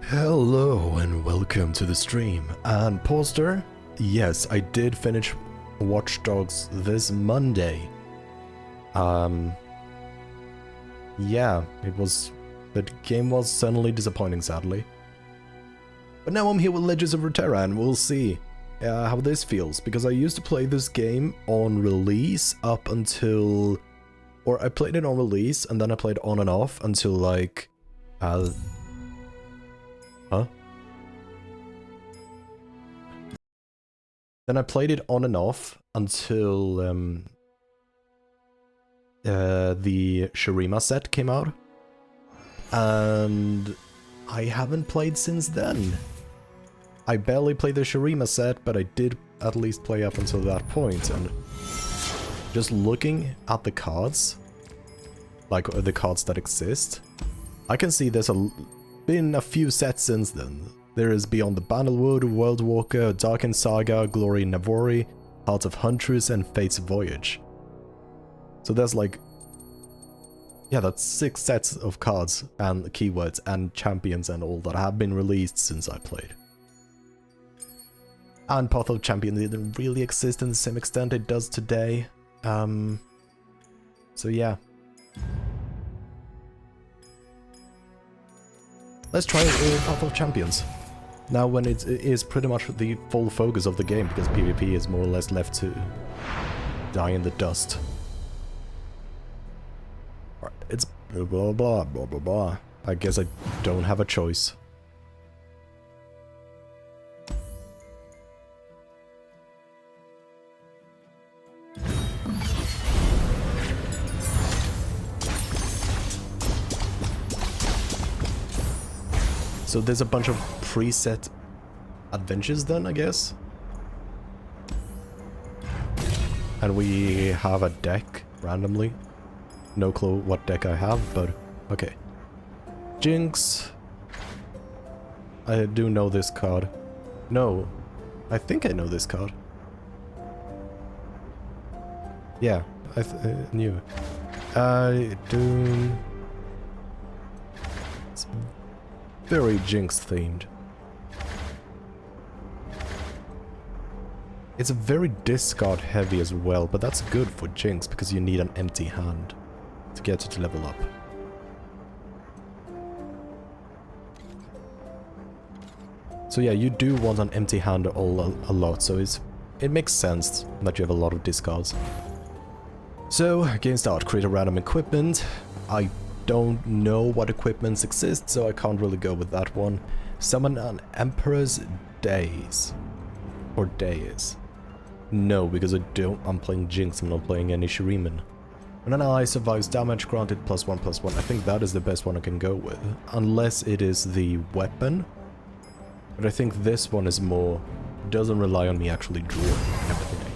Hello and welcome to the stream. And poster, yes, I did finish Watch Dogs this Monday. Yeah, the game was certainly disappointing, sadly. But now I'm here with Legends of Runeterra and we'll see how this feels, because I used to play this game on release up until... Or I played it on release and then I played on and off until like... Then I played it on and off until the Shurima set came out. And I haven't played since then. I barely played the Shurima set, but I did at least play up until that point. And just looking at the cards, like the cards that exist, I can see there's been a few sets since then. There is Beyond the Bandlewood, World Walker, Darkened Saga, Glory Navori, Heart of Huntress, and Fate's Voyage. So there's like... Yeah, that's 6 sets of cards and keywords and champions and all that have been released since I played. And Path of Champion didn't really exist in the same extent it does today. So yeah. Let's try Path of Champions. Now when it is pretty much the full focus of the game, because PvP is more or less left to die in the dust. Alright, it's blah blah blah blah blah blah. I guess I don't have a choice. So there's a bunch of preset adventures then, I guess. And we have a deck randomly. No clue what deck I have, but okay. Jinx. I do know this card. No, I think I know this card. Yeah, I knew. Doom. It's very Jinx themed. It's very discard heavy as well, but that's good for Jinx because you need an empty hand to get it to level up. So yeah, you do want an empty hand a lot, so it makes sense that you have a lot of discards. So, game start, create a random equipment. I don't know what equipments exist, so I can't really go with that one. Summon an Emperor's Days. Or Days. No, because I'm playing Jinx, I'm not playing any Shuriman. When an ally survives damage granted +1/+1, I think that is the best one I can go with. Unless it is the weapon. But I think this one is more... doesn't rely on me actually drawing everything I need.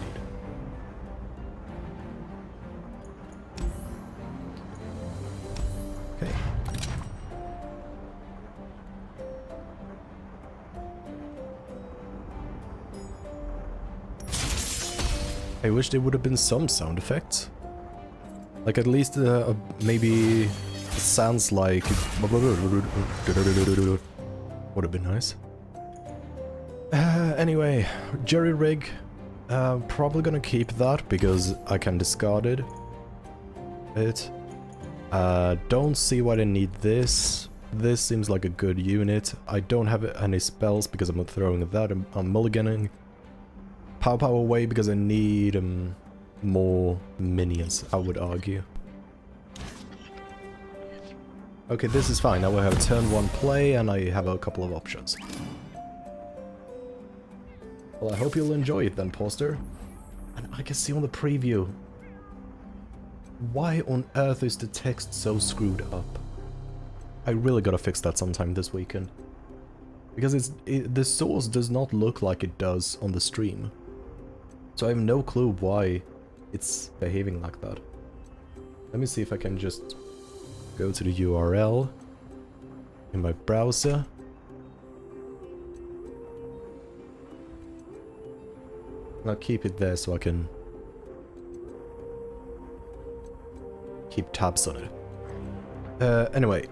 I wish there would have been some sound effects. Like at least maybe sounds like... would have been nice. Anyway, Jerry Rig. Probably gonna keep that because I can discard it. Don't see why I need this. This seems like a good unit. I don't have any spells because I'm not throwing that. I'm mulliganing. Power away because I need more minions, I would argue. Okay, this is fine. Now we have turn 1 play and I have a couple of options. Well, I hope you'll enjoy it then, poster. And I can see on the preview. Why on earth is the text so screwed up? I really gotta fix that sometime this weekend. Because the source does not look like it does on the stream. So I have no clue why it's behaving like that. Let me see if I can just go to the URL in my browser. I'll keep it there so I can keep tabs on it. Anyway.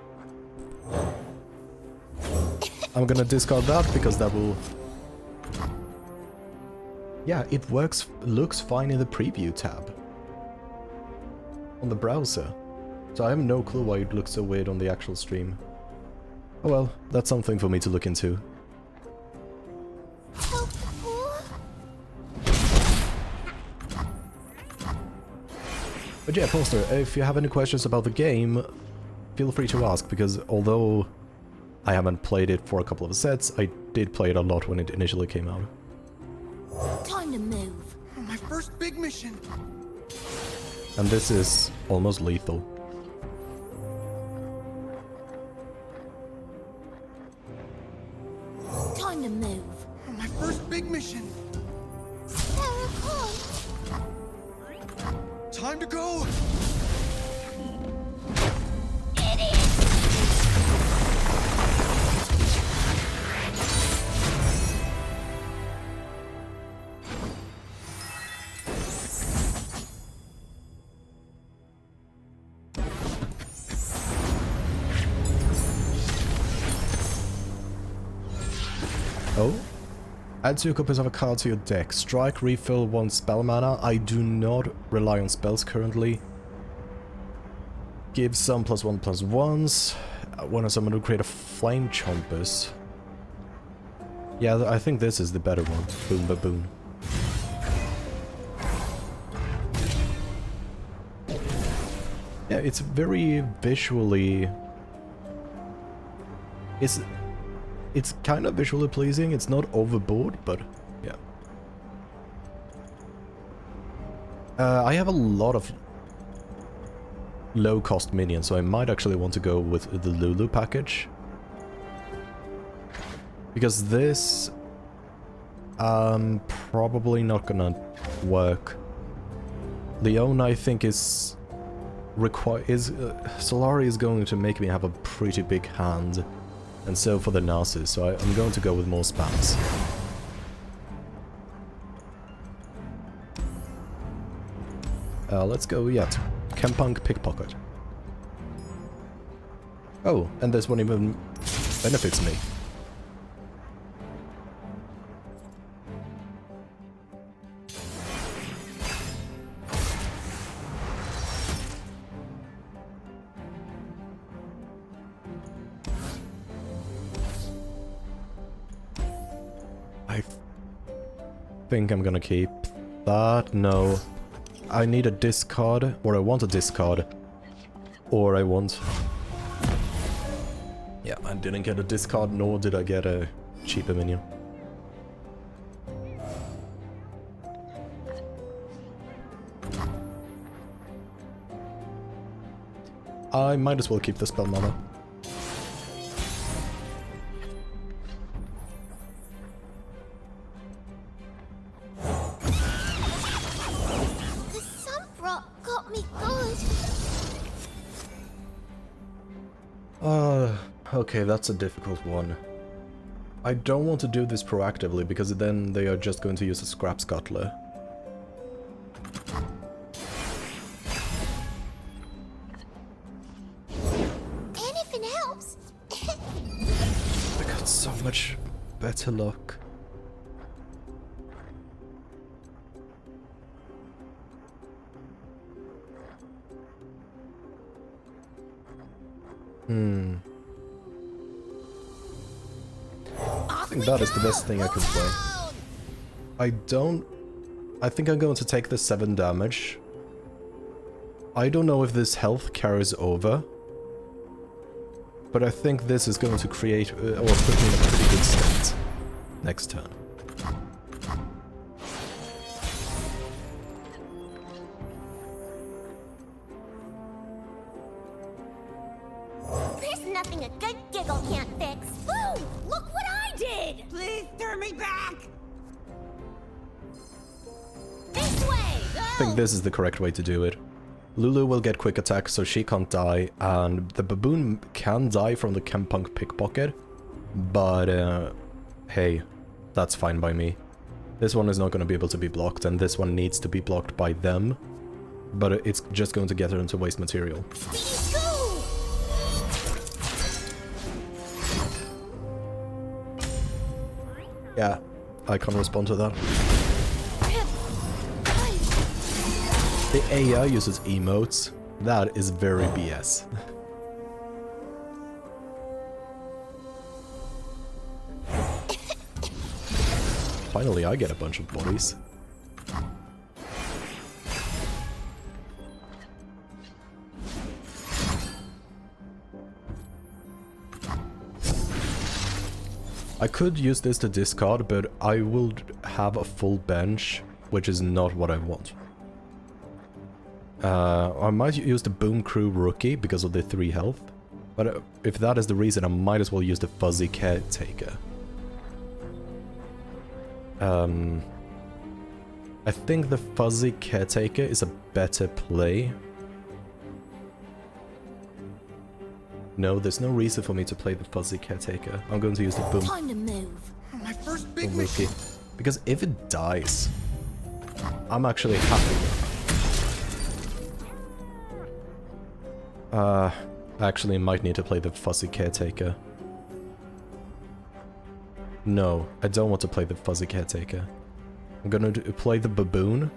I'm gonna discard that because that will... Yeah, it looks fine in the preview tab. On the browser. So I have no clue why it looks so weird on the actual stream. Oh well, that's something for me to look into. But yeah, Poster, if you have any questions about the game, feel free to ask, because although I haven't played it for a couple of sets, I did play it a lot when it initially came out. Time to move. My first big mission. And this is almost lethal. Time to move. My first big mission. Time to go. Oh? Add 2 copies of a card to your deck. Strike, refill 1 spell mana. I do not rely on spells currently. Give some +1/+1s. When I summon to create a Flame Chompers. Yeah, I think this is the better one. Boom baboon. Yeah, it's very visually... It's kind of visually pleasing, it's not overboard, but yeah. I have a lot of low-cost minions, so I might actually want to go with the Lulu package. Because this... probably not gonna work. Leona, I think, is... Solari is going to make me have a pretty big hand. And so for the Narcissus, so I'm going to go with more spams. Let's go, yeah, to Kempunk Pickpocket. Oh, and this one even benefits me. I think I'm gonna keep that. No. I need a discard, or I want a discard, or I want... Yeah, I didn't get a discard, nor did I get a cheaper minion. I might as well keep the spell mana. Okay, that's a difficult one. I don't want to do this proactively, because then they are just going to use a Scrap Scuttler. Anything helps. I got so much better luck. I think that is the best thing I could play. I think I'm going to take the 7 damage. I don't know if this health carries over, but I think this is going to create, or put me in a pretty good state next turn. There's nothing a good giggle can't fix. Boom! Look what I did! Please turn me back! This way! Go! I think this is the correct way to do it. Lulu will get quick attack, so she can't die, and the baboon can die from the Kempunk Pickpocket, but hey, that's fine by me. This one is not going to be able to be blocked, and this one needs to be blocked by them, but it's just going to get her into waste material. Go! Yeah, I can't respond to that. The AI uses emotes. That is very BS. Finally, I get a bunch of bodies. I could use this to discard, but I will have a full bench, which is not what I want. I might use the Boom Crew Rookie because of the 3 health, but if that is the reason, I might as well use the Fuzzy Caretaker. I think the Fuzzy Caretaker is a better play. No, there's no reason for me to play the Fuzzy Caretaker. I'm going to use the Boom Time to move. My first big Rookie. mission. Because if it dies, I'm actually happy. I actually might need to play the Fuzzy Caretaker. No, I don't want to play the Fuzzy Caretaker. I'm gonna play the Baboon.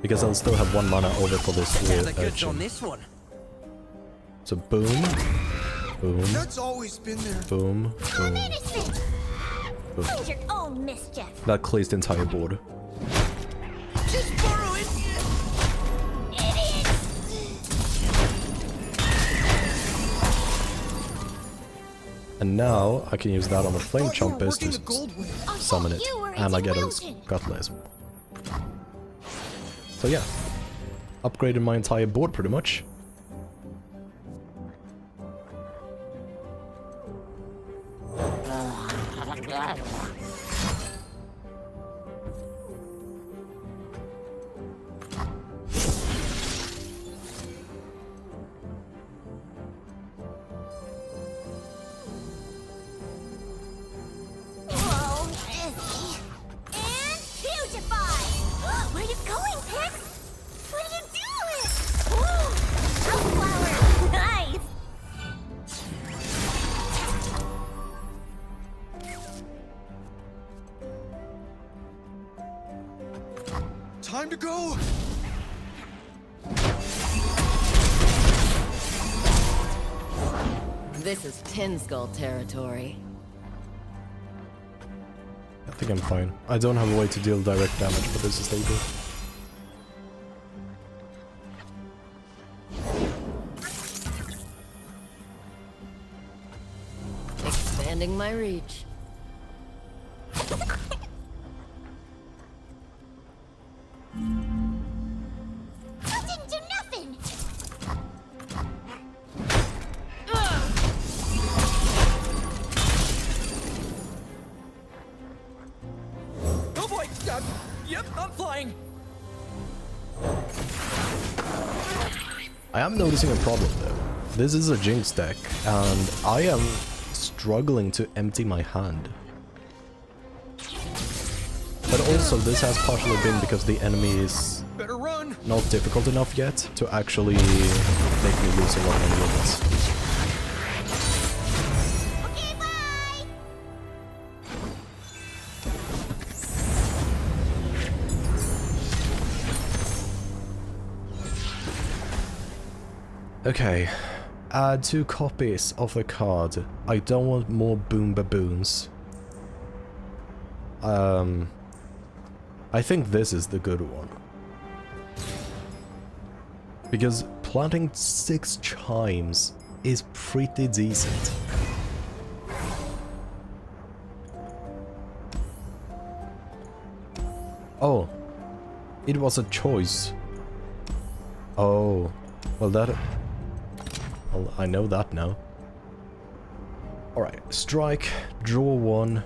Because I'll still have 1 mana over for this urchin. So boom, boom, That's always been there. boom, I'm boom. innocent. Boom. Find your own mischief. That clears the entire board. Just borrow it. Idiot. And now I can use that on the Flame Thought you were Chompers working to the gold wing. I summon thought it. you were And I get a Mountain. Gutless. So yeah. Upgraded my entire board pretty much. Whoa, Izzy. And beautify. Where are you going, Pix? What are you doing? Ooh, sunflower. Nice. Time to go. This is Tin Skull territory. I think I'm fine. I don't have a way to deal direct damage, but this is stable. Expanding my reach. You didn't do nothing. Oh boy. Yep, I'm flying. I am noticing a problem though. This is a Jinx deck, and I am struggling to empty my hand. But also, this has partially been because the enemy is Better run. not difficult enough yet to actually make me lose a lot of units. Okay, bye. Okay, add 2 copies of the card. I don't want more Boom Baboons. I think this is the good one. Because planting 6 chimes is pretty decent. Oh, it was a choice. Oh, well that... Well, I know that now. Alright, strike, draw 1.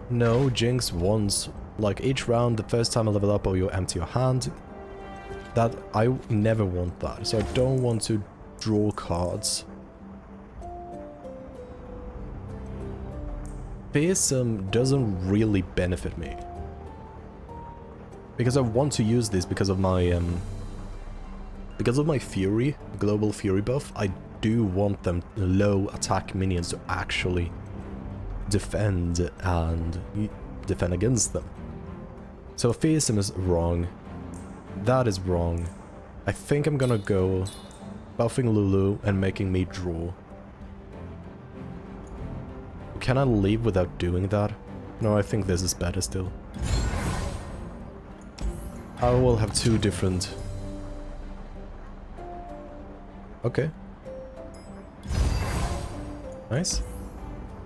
No, Jinx once. Like each round, the first time I level up or you empty your hand. That, I never want that. So I don't want to draw cards. Fearsome doesn't really benefit me. Because I want to use this because of my Fury, global Fury buff. I do want them low attack minions to actually defend and defend against them. So Theism is wrong. That is wrong. I think I'm gonna go buffing Lulu and making me draw. Can I leave without doing that? No, I think this is better still. I will have two different... Okay. Nice.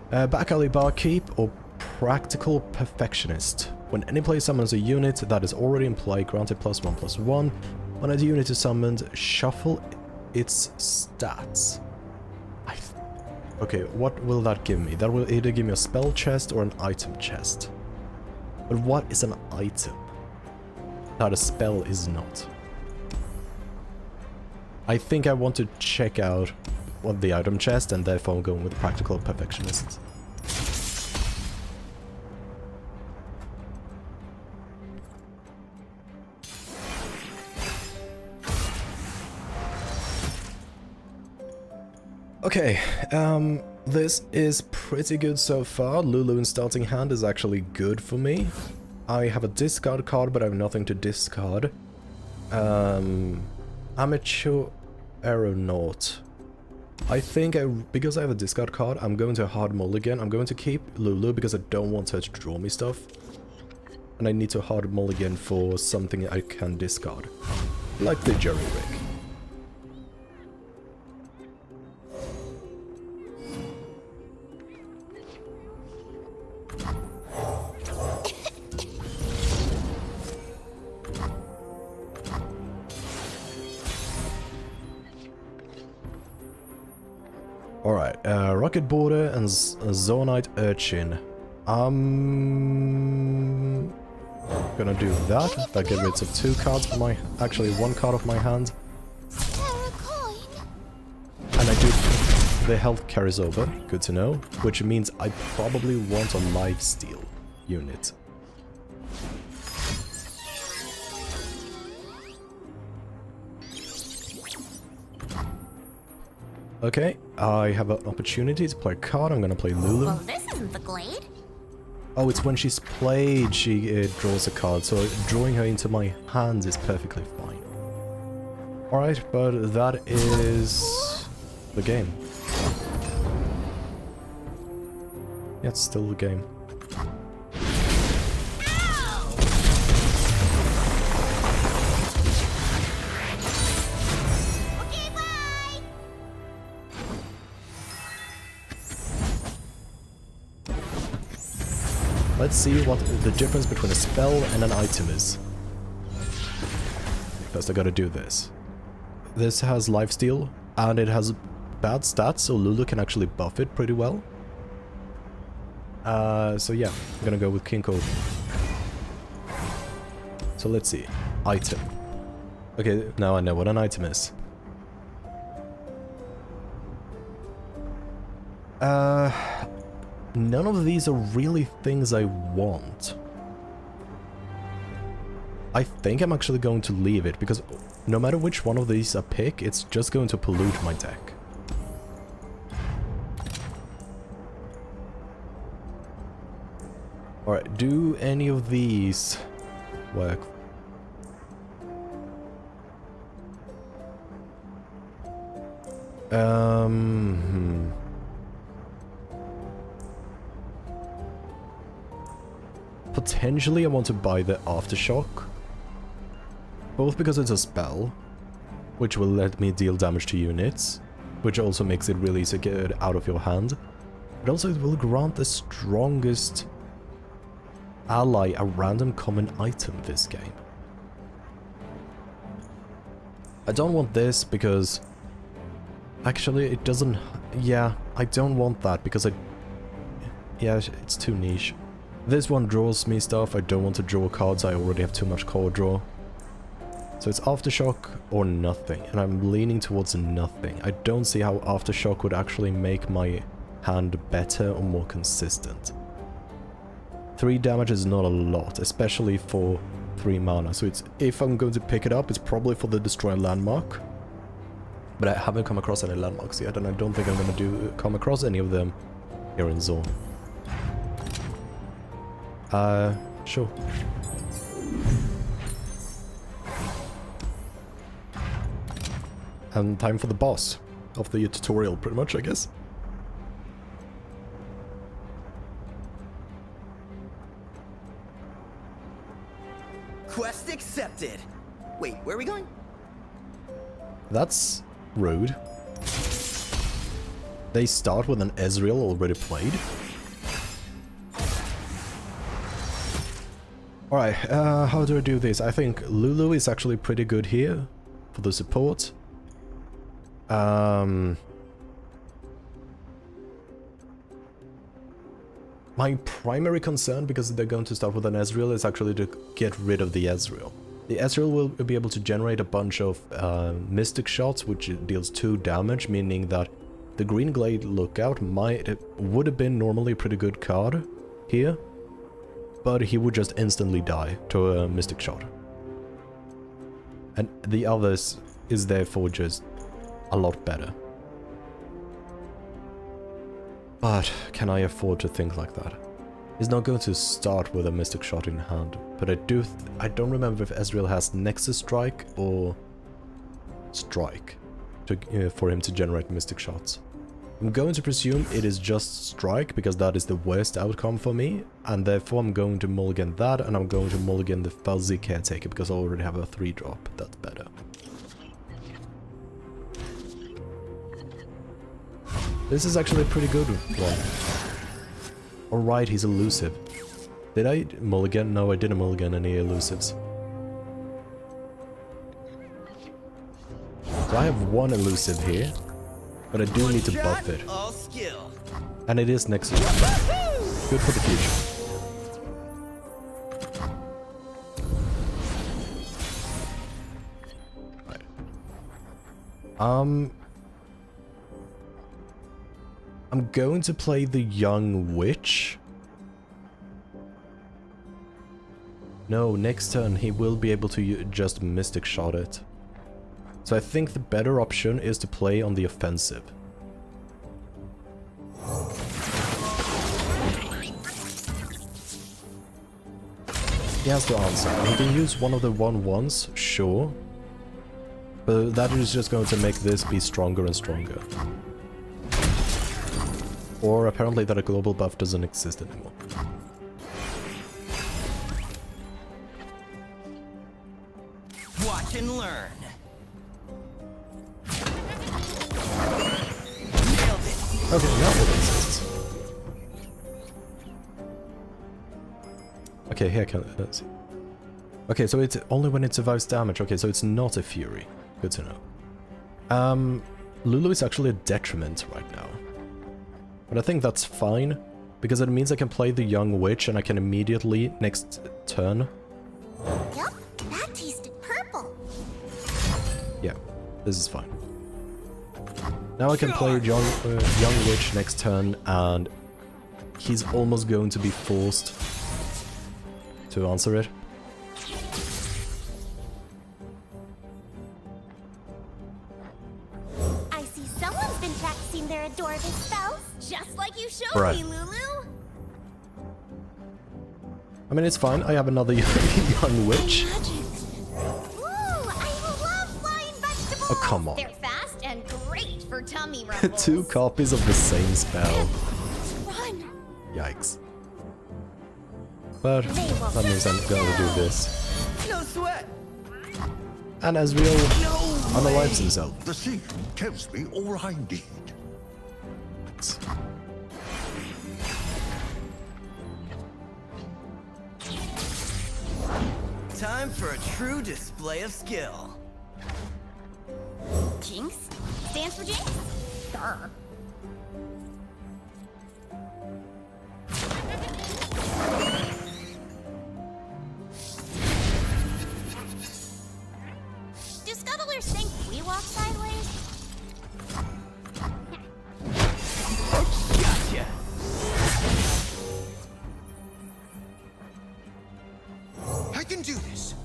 Back alley barkeep or practical perfectionist. When any player summons a unit that is already in play, granted +1/+1. When a unit is summoned, shuffle its stats. Okay, what will that give me? That will either give me a spell chest or an item chest. But what is an item? That a spell is not. I think I want to check out what the item chest, and therefore I'm going with practical perfectionist. Okay, this is pretty good so far. Lulu in starting hand is actually good for me. I have a discard card, but I have nothing to discard. Amateur Aeronaut. I think because I have a discard card, I'm going to hard mulligan. I'm going to keep Lulu because I don't want her to draw me stuff. And I need to hard mulligan for something I can discard. Like the jury rig. Alright, Rocket Border and Zonite Urchin. Gonna do that. That gets rid of 2 cards from my... Actually, 1 card of my hand. And I do... The health carries over, good to know. Which means I probably want a lifesteal unit. Okay, I have an opportunity to play a card. I'm gonna play Lulu. Well, this isn't the glade. Oh, it's when she's played she draws a card, so drawing her into my hands is perfectly fine. Alright, but that is the game. Yeah, it's still the game. Let's see what the difference between a spell and an item is. First I gotta do this. This has lifesteal, and it has bad stats, so Lulu can actually buff it pretty well. So yeah, I'm gonna go with Kinko. So let's see. Item. Okay, now I know what an item is. None of these are really things I want. I think I'm actually going to leave it, because no matter which one of these I pick, it's just going to pollute my deck. Alright, do any of these work? Potentially I want to buy the Aftershock. Both because it's a spell, which will let me deal damage to units, which also makes it really easy to get it out of your hand. But also it will grant the strongest ally a random common item this game. I don't want this because... Actually, it doesn't... Yeah, I don't want that because I... Yeah, it's too niche. This one draws me stuff. I don't want to draw cards. I already have too much card draw. So it's Aftershock or nothing. And I'm leaning towards nothing. I don't see how Aftershock would actually make my hand better or more consistent. 3 damage is not a lot, especially for 3 mana. So it's, if I'm going to pick it up, it's probably for the Destroy Landmark. But I haven't come across any landmarks yet, and I don't think I'm going to come across any of them here in Zone. Sure. And time for the boss of the tutorial, pretty much, I guess. Quest accepted. Wait, where are we going? That's rude. They start with an Ezreal already played. Alright, how do I do this? I think Lulu is actually pretty good here for the support. My primary concern, because they're going to start with an Ezreal, is actually to get rid of the Ezreal. The Ezreal will be able to generate a bunch of Mystic Shots, which deals 2 damage, meaning that the Green Glade Lookout would have been normally a pretty good card here, but he would just instantly die to a Mystic Shot. And the others is therefore just a lot better. But can I afford to think like that? He's not going to start with a Mystic Shot in hand, but I don't remember if Ezreal has Nexus Strike or Strike for him to generate Mystic Shots. I'm going to presume it is just Strike, because that is the worst outcome for me, and therefore I'm going to mulligan that, and I'm going to mulligan the Fuzzy Caretaker, because I already have a 3-drop. That's better. This is actually a pretty good one. Alright, he's elusive. Did I mulligan? No, I didn't mulligan any elusives. So I have 1 elusive here, but I do need to buff it. All skill. And it is next year. Good for the future. Right. I'm going to play the Young Witch. No, next turn he will be able to just Mystic Shot it. So I think the better option is to play on the offensive. He has to answer. He can use one of the 1/1s, sure. But that is just going to make this be stronger and stronger. Or apparently that a global buff doesn't exist anymore. Watch and learn. Nailed it. Okay, now it exists. Okay, here can let's see. Okay, so it's only when it survives damage. Okay, so it's not a Fury. Good to know. Lulu is actually a detriment right now. But I think that's fine, because it means I can play the Young Witch and I can immediately, next turn... Yup, that tasted purple. Yeah, this is fine. Now I can play Young Witch next turn, and he's almost going to be forced to answer it. I see someone's been practicing their adorable spells, just like you showed Right. me, Lulu. I mean, it's fine, I have another Young Witch. Magic. Ooh, I love flying vegetables. Oh, come on. They're fast and great for tummy rumbles. 2 copies of the same spell. Run. Yikes. But that means I'm gonna do this. No sweat. And Ezreal unalives himself. The sea tells me all I need. Time for a true display of skill. Jinx stands for Jinx. Durr. Do scuttlers think we walk sideways? Gotcha. I can do this.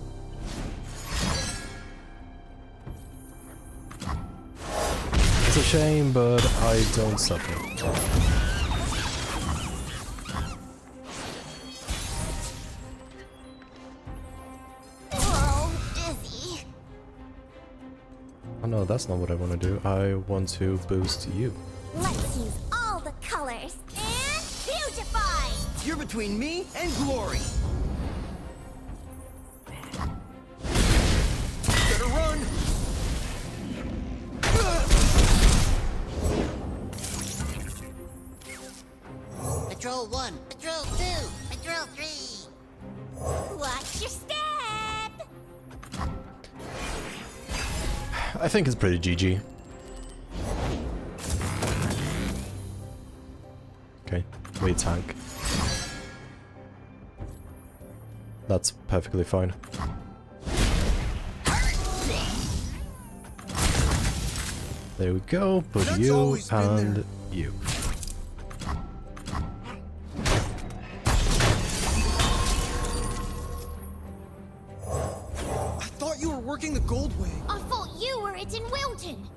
It's a shame, but I don't suffer. that's not what I want to do. I want to boost you. Let's use all the colors and beautify! You're between me and glory. Better run. Patrol 1, Patrol 2, Patrol 3. Watch your step! I think it's pretty GG. Okay, wait tank. That's perfectly fine. There we go, put That's you always been and there. you. I thought you were working the gold way. I thought you were it in Wilton!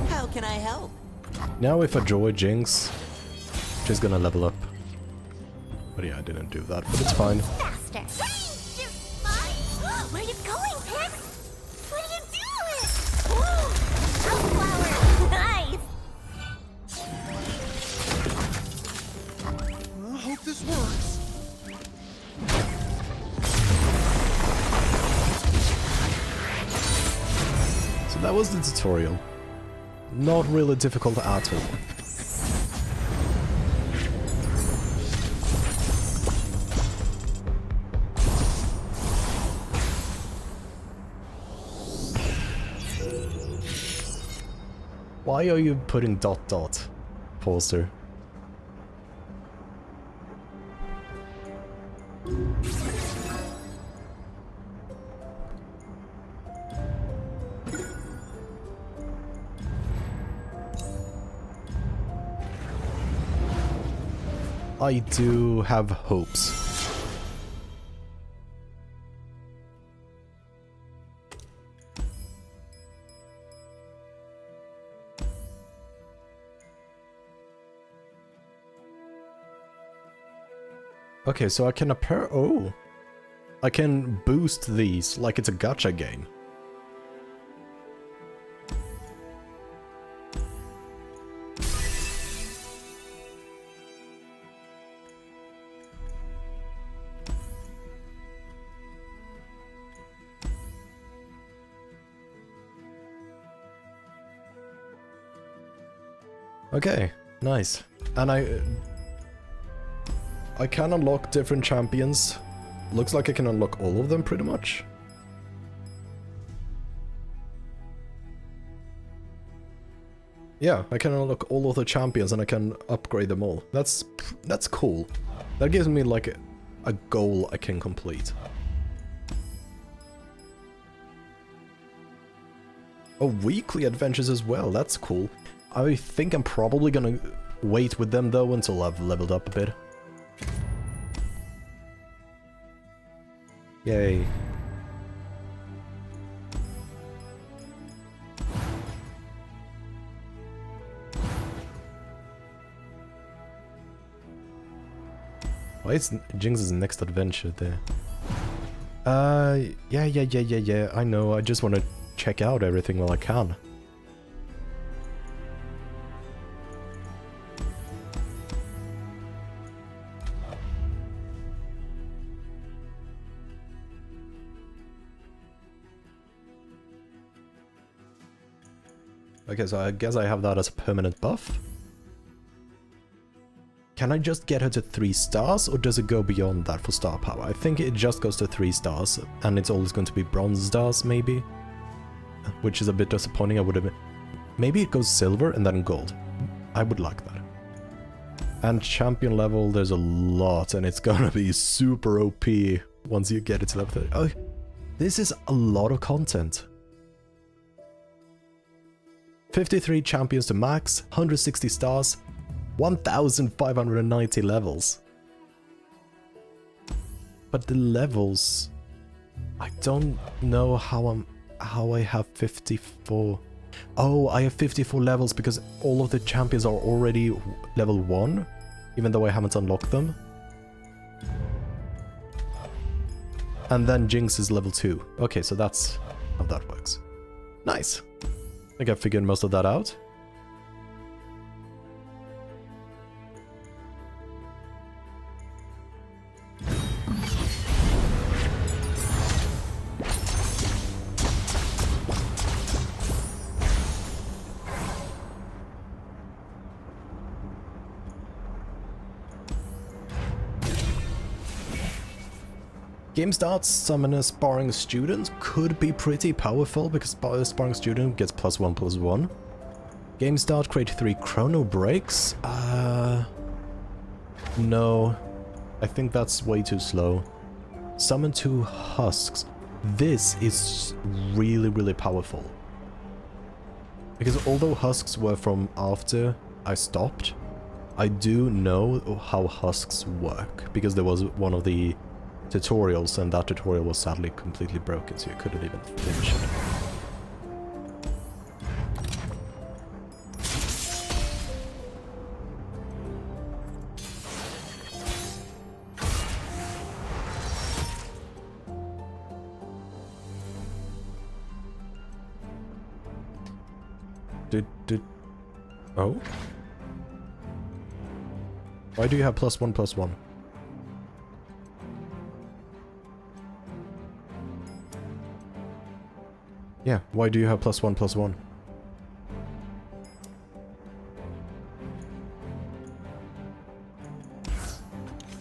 How can I help? Now if I draw a Jinx, she's gonna level up. But yeah, I didn't do that, but it's fine. Faster! Where are you going, Pix? What are you doing? Ooh! Sunflower! Nice! I hope this works. So that was the tutorial. Not really difficult at all. Why are you putting ... Poster? I do have hopes. Okay, so I can I can boost these like it's a gacha game. Okay, nice. And I can unlock different champions. Looks like I can unlock all of them pretty much. Yeah, I can unlock all of the champions and I can upgrade them all. That's cool. That gives me like a goal I can complete. Oh, weekly adventures as well, that's cool. I think I'm probably gonna wait with them though until I've leveled up a bit. Yay. Why is Jinx's next adventure there? Yeah, I know, I just want to check out everything while I can. Okay, so I guess I have that as a permanent buff. Can I just get her to 3 stars, or does it go beyond that for star power? I think it just goes to 3 stars, and it's always going to be bronze stars, maybe? Which is a bit disappointing, I would have... Maybe it goes silver and then gold. I would like that. And champion level, there's a lot, and it's gonna be super OP once you get it to level 30. Oh, this is a lot of content. 53 champions to max, 160 stars, 1,590 levels. But the levels... I don't know how I have 54... Oh, I have 54 levels because all of the champions are already level 1, even though I haven't unlocked them. And then Jinx is level 2. Okay, so that's how that works. Nice. I think I figured most of that out. Game starts, summon a sparring student. Could be pretty powerful because sparring student gets +1/+1. Game start, create 3 chrono breaks. No. I think that's way too slow. Summon 2 husks. This is really, really powerful. Because although husks were from after I stopped, I do know how husks work. Because there was one of the tutorials, and that tutorial was sadly completely broken, so you couldn't even finish it. Oh? Why do you have +1/+1? Yeah, why do you have +1/+1?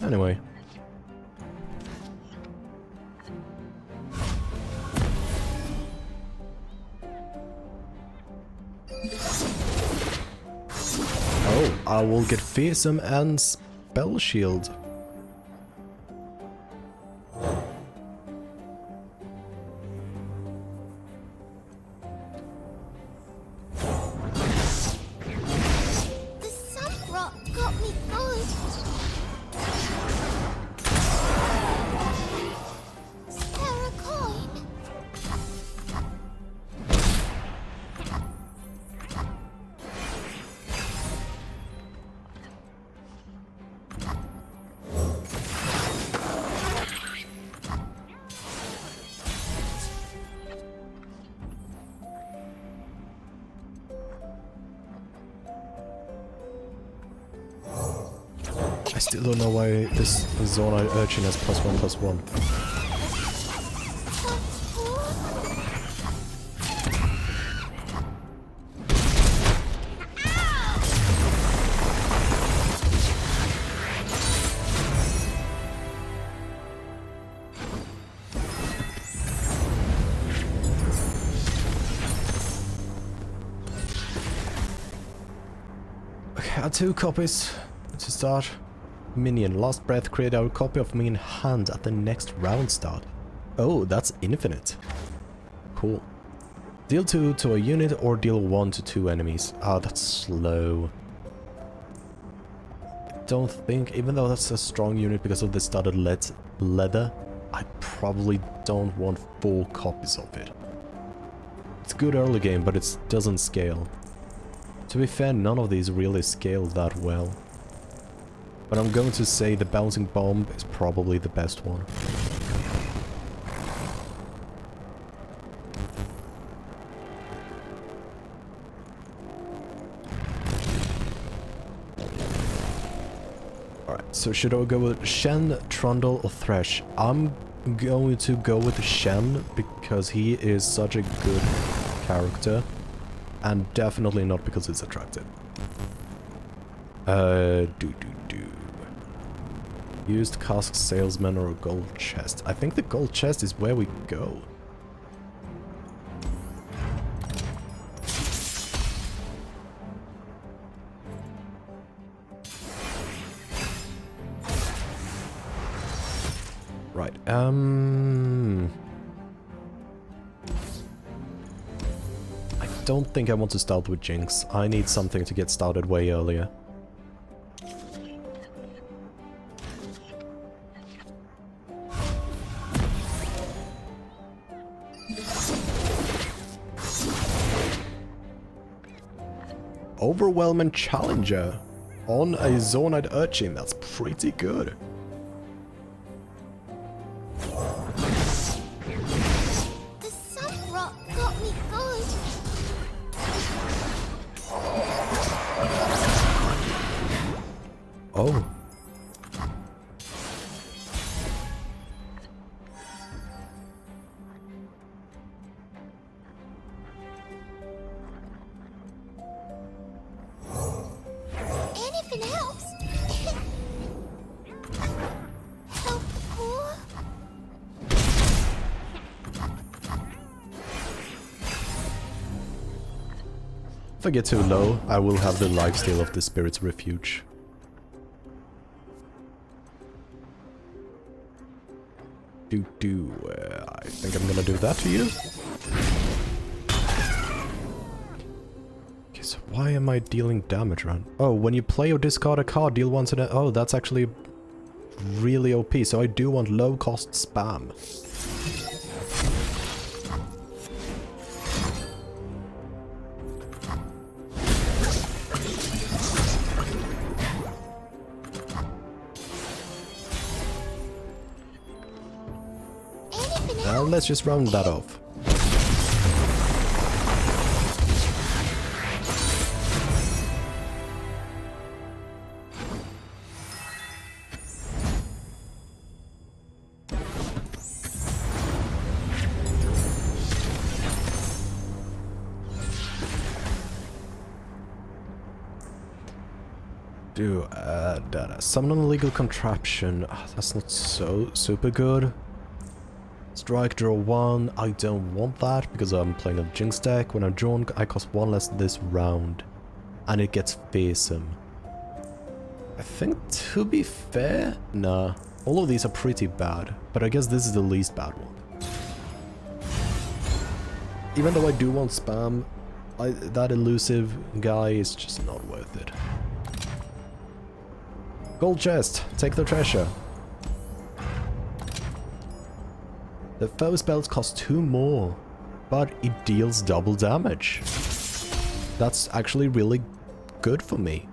Anyway. Oh, I will get Fearsome and Spell Shield. The sun rock got me good. Spare a coin. I still don't know why this Zonite Urchin has +1/+1. Okay, I had 2 copies to start. Minion, last breath, create a copy of me in hand at the next round start. Oh, that's infinite. Cool. Deal 2 to a unit or deal 1 to 2 enemies. Ah, that's slow. I don't think, even though that's a strong unit because of the studded leather, I probably don't want 4 copies of it. It's good early game, but it doesn't scale. To be fair, none of these really scale that well. But I'm going to say the bouncing bomb is probably the best one. Alright, so should I go with Shen, Trundle, or Thresh? I'm going to go with Shen because he is such a good character. And definitely not because it's attractive. Used cask salesman or a gold chest. I think the gold chest is where we go. Right, I don't think I want to start with Jinx. I need something to get started way earlier. Overwhelming Challenger on a Zonite Urchin. That's pretty good. If I get too low, I will have the lifesteal of the Spirit's Refuge. I think I'm gonna do that to you. Okay, so why am I dealing damage around? Oh, when you play or discard a card, deal once in a... Oh, that's actually really OP, so I do want low-cost spam. Now let's just round that off. Summon an illegal contraption. Oh, that's not so super good. Strike, draw 1. I don't want that because I'm playing a Jinx deck. When I'm drawn, I cost 1 less this round. And it gets fearsome. I think, to be fair, nah. All of these are pretty bad, but I guess this is the least bad one. Even though I do want spam, that elusive guy is just not worth it. Gold chest, take the treasure. The foe spells cost 2 more, but it deals double damage. That's actually really good for me.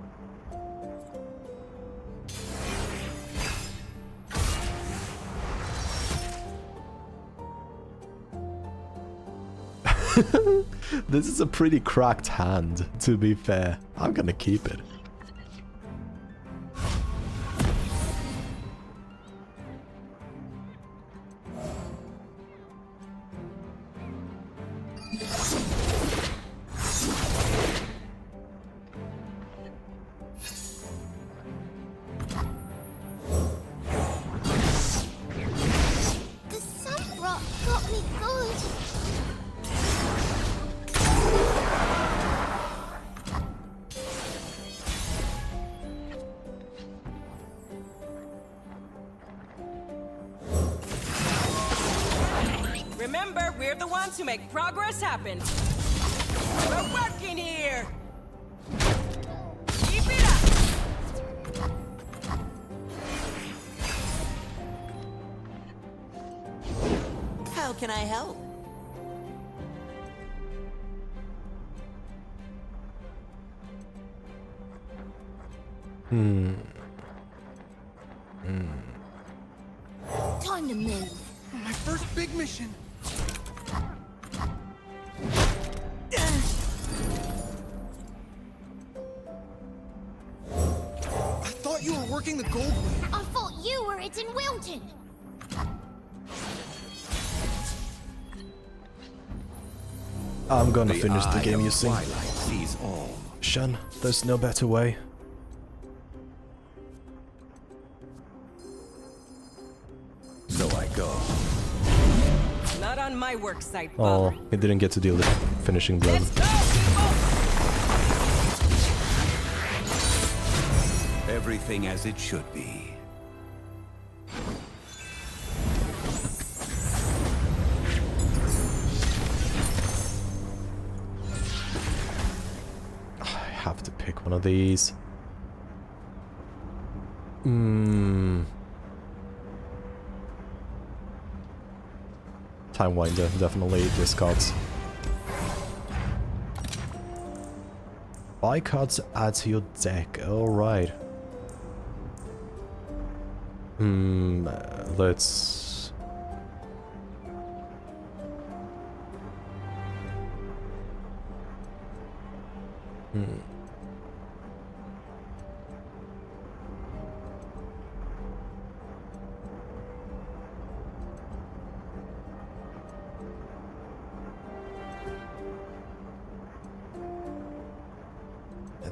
This is a pretty cracked hand, to be fair. I'm gonna keep it. Remember, we're the ones who make progress happen. We're working here. Keep it up. How can I help? Time to move. My first big mission. I thought you were working the gold way. I thought you were it in Wilton. I'm gonna finish the game, you see. Twilight sees all. Shan, there's no better way. So I go. Not on my work site, Oh, Bob. he didn't get to deal the finishing blow. Let's go, people! Everything as it should be. I have to pick one of these. Time Winder definitely discards. Buy cards to add to your deck. Alright. Let's...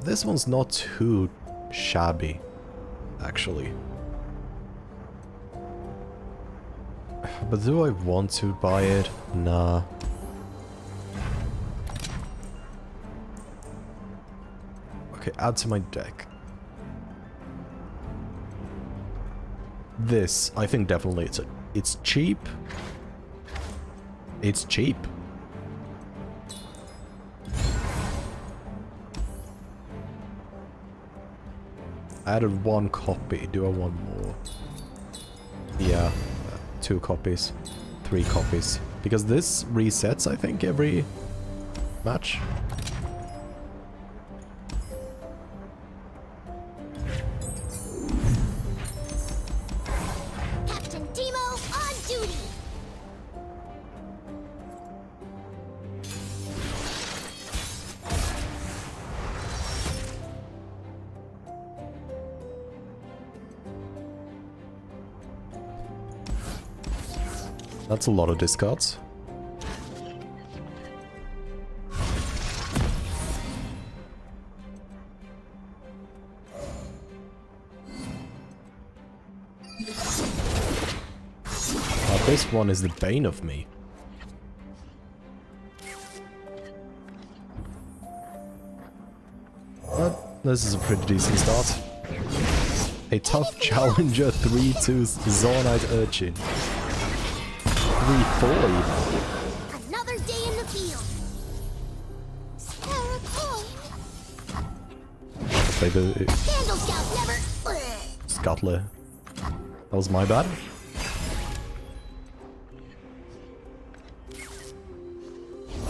This one's not too shabby, actually. But do I want to buy it? Nah. Okay, add to my deck. This, I think definitely it's cheap. It's cheap. I added 1 copy. Do I want more? Yeah, 2 copies. 3 copies. Because this resets, I think, every match. Captain Timo on duty. That's a lot of discards. This one is the bane of me. But this is a pretty decent start. A tough challenger 3-2 Zornite Urchin. 3-4 even. Another day in the field. Spare a coin. Play the Vandal Scout never. Scuttler. That was my bad.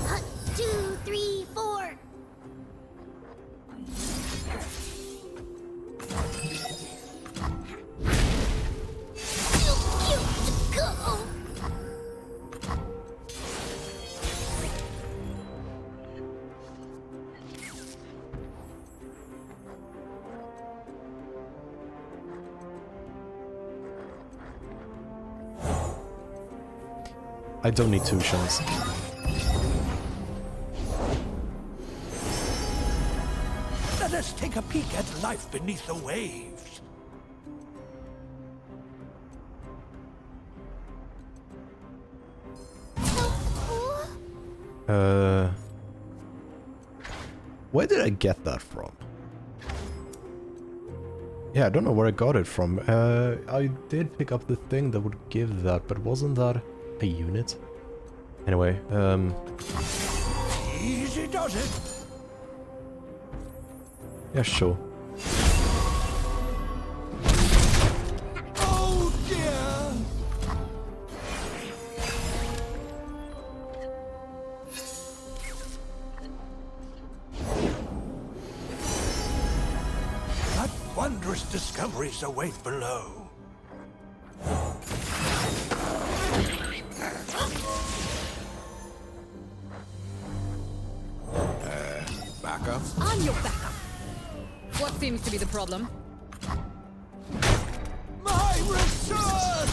Cut, 2, 3, 4. Go. I don't need 2 shots. Let us take a peek at life beneath the waves. Where did I get that from? Yeah, I don't know where I got it from. I did pick up the thing that would give that, but wasn't that a unit? Anyway, Easy does it. yeah, sure. Oh dear. What wondrous discoveries await below. Backup? On your backup. What seems to be the problem? My research!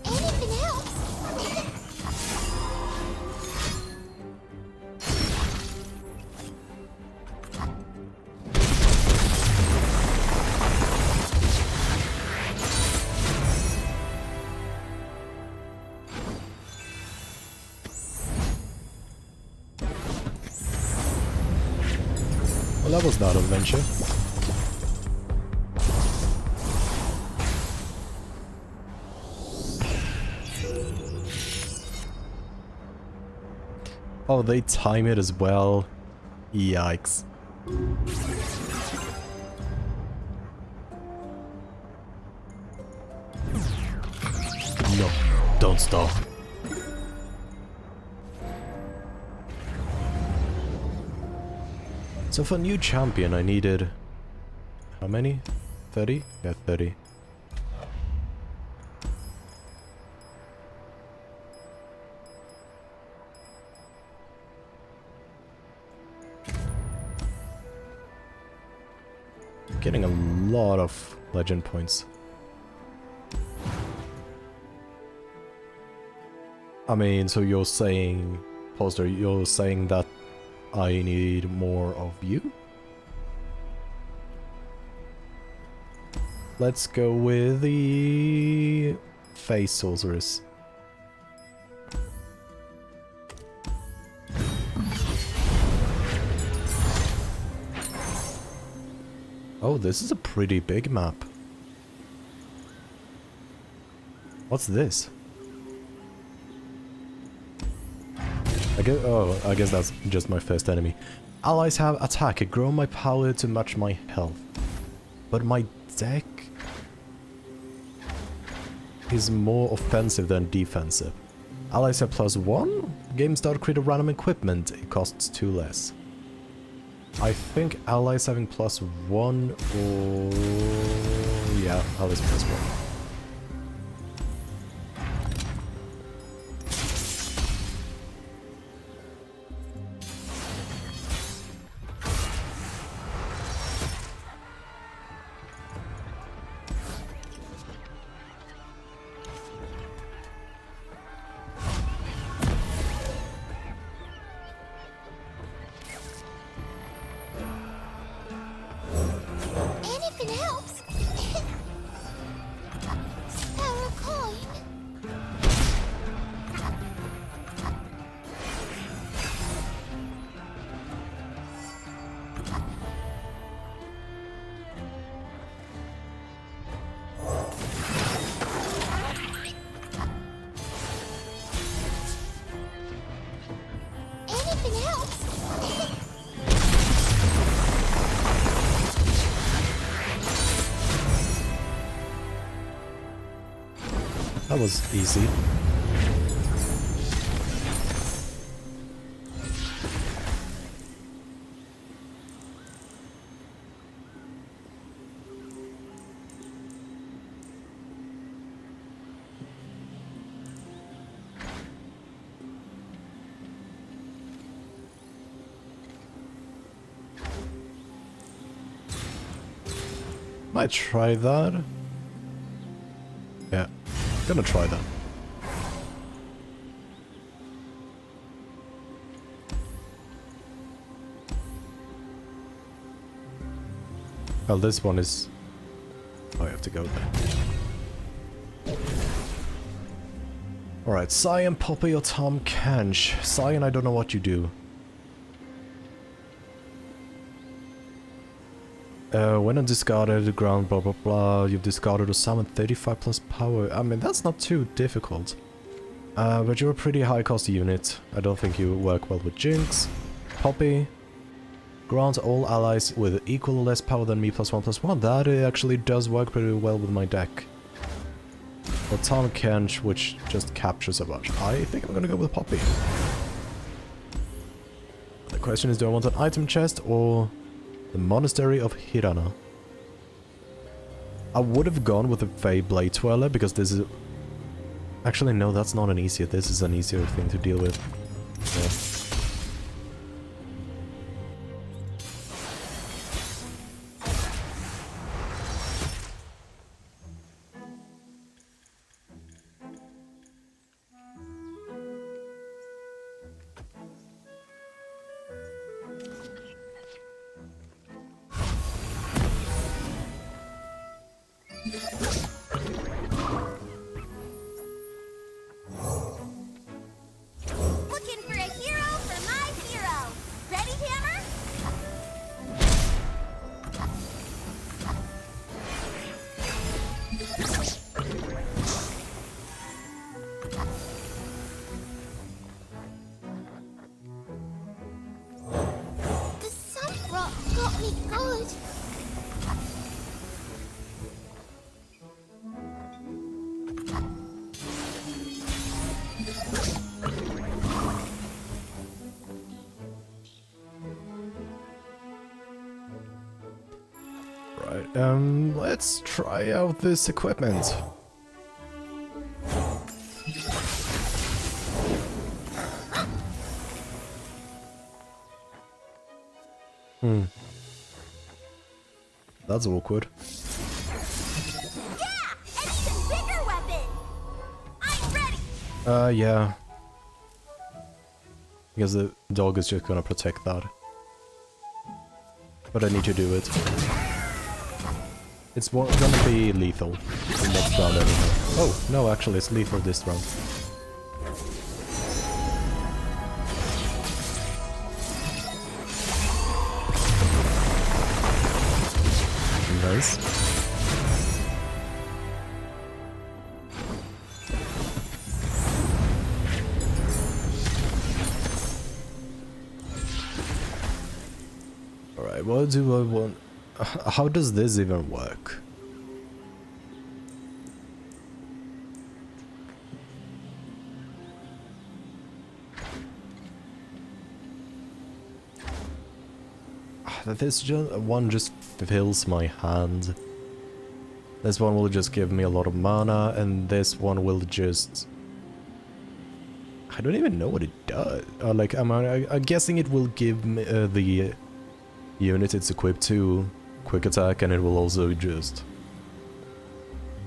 Anything else? Well, that was not an adventure. Oh, they time it as well. Yikes. No, don't stop. So for new champion I needed... how many? 30? Yeah, 30. Getting a lot of legend points. I mean, so you're saying, Poster, you're saying that I need more of you? Let's go with the Face Sorceress. Oh, this is a pretty big map. What's this? I guess that's just my first enemy. Allies have attack, grow my power to match my health. But my deck is more offensive than defensive. Allies have +1. Game start create a random equipment. It costs 2 less. I think allies having +1 or... yeah, allies +1. Anything helps. Spare a coin. Anything helps. That was easy. Might try that. Yeah, gonna try that. Well, this one is... oh, I have to go there. Alright, Cyan, Poppy or Tom Kench. Cyan, I don't know what you do. When undiscarded, ground blah blah blah, you've discarded or summoned 35 plus power. I mean, that's not too difficult. But you're a pretty high cost unit. I don't think you work well with Jinx. Poppy. Grant all allies with equal or less power than me +1/+1. That actually does work pretty well with my deck. Or Tom Kench, which just captures a bunch. I think I'm gonna go with Poppy. The question is, do I want an item chest or the Monastery of Hirana? I would have gone with the Fey Blade Twirler because this is... actually, no, that's not an easier. This is an easier thing to deal with. Yeah. Looking for a hero for my hero. Ready, Hammer? The sun rock got me good. Right, let's try out this equipment. That's awkward. Yeah! An even bigger weapon! I'm ready! Yeah. Because the dog is just gonna protect that. But I need to do it. It's gonna be lethal in next round anyway. Oh, no, actually it's lethal this round. nice. Alright, what do I want? How does this even work? This one just fills my hand. This one will just give me a lot of mana, and this one will just... I don't even know what it does. Like, I'm guessing it will give me the unit it's equipped to quick attack, and it will also just...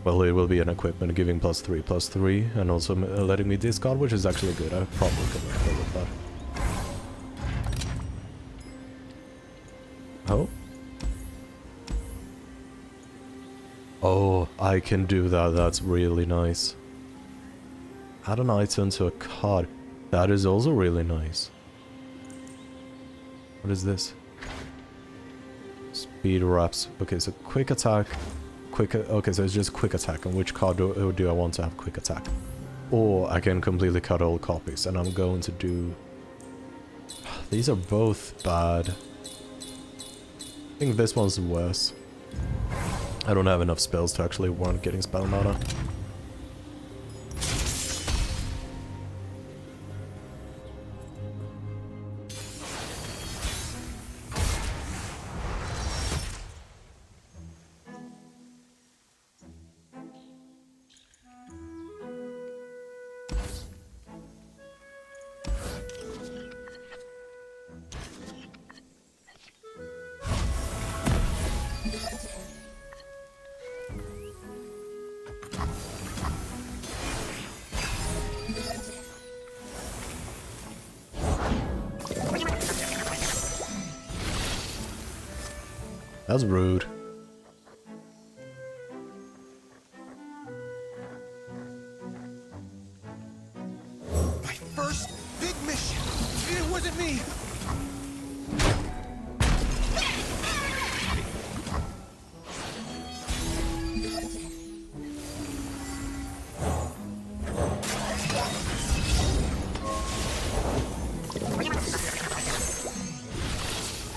Well, it will be an equipment giving +3/+3, and also letting me discard, which is actually good. I probably can go with that. Oh? Oh, I can do that. That's really nice. Add an item to a card. That is also really nice. What is this? Speed wraps. Okay, so quick attack. Okay, so it's just quick attack. On which card do I want to have quick attack? Or I can completely cut all copies, and I'm going to do... These are both bad. I think this one's worse. I don't have enough spells to actually warrant getting spell mana. That's rude. My first big mission. It wasn't me.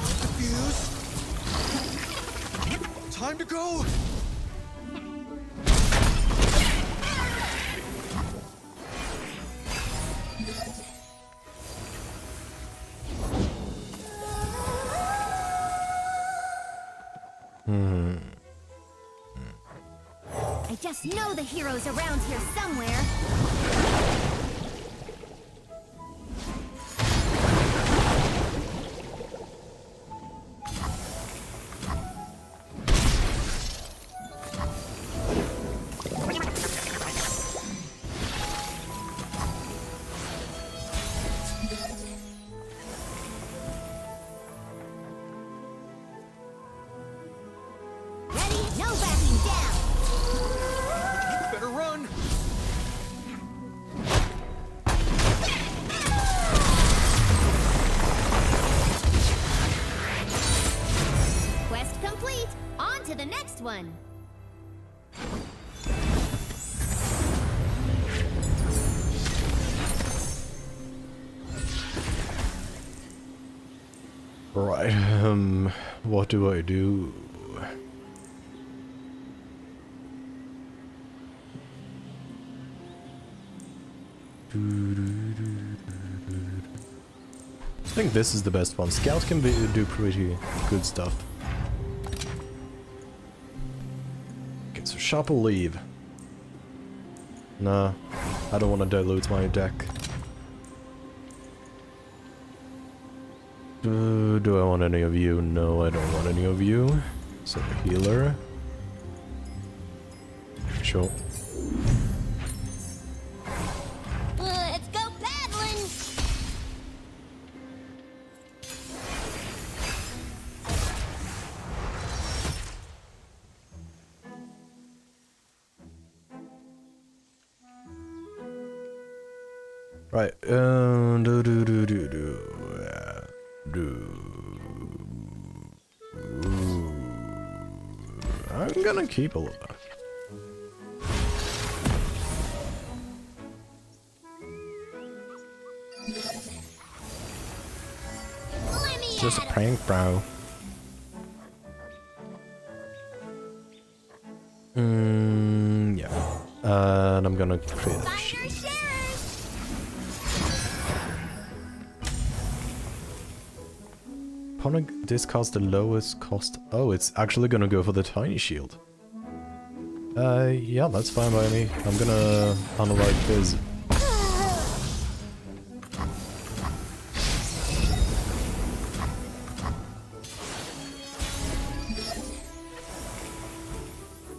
Diffuse. Time to go. I just know the hero's around here somewhere. Ready? No backing down! Better run. Quest complete! On to the next one! Right, what do I do? I think this is the best one. Scout can do pretty good stuff. Okay, so Sharp will leave. Nah, I don't want to dilute my deck. Do I want any of you? No, I don't want any of you. So healer. Sure. Let's go paddling! Right, I'm gonna keep all of that. Let me It's just a at 'em. prank, bro. Yeah. And I'm gonna create a shield. Finders sharers. Opponent discards the lowest cost. Oh, it's actually gonna go for the tiny shield. Yeah, that's fine by me. I'm gonna unlike this.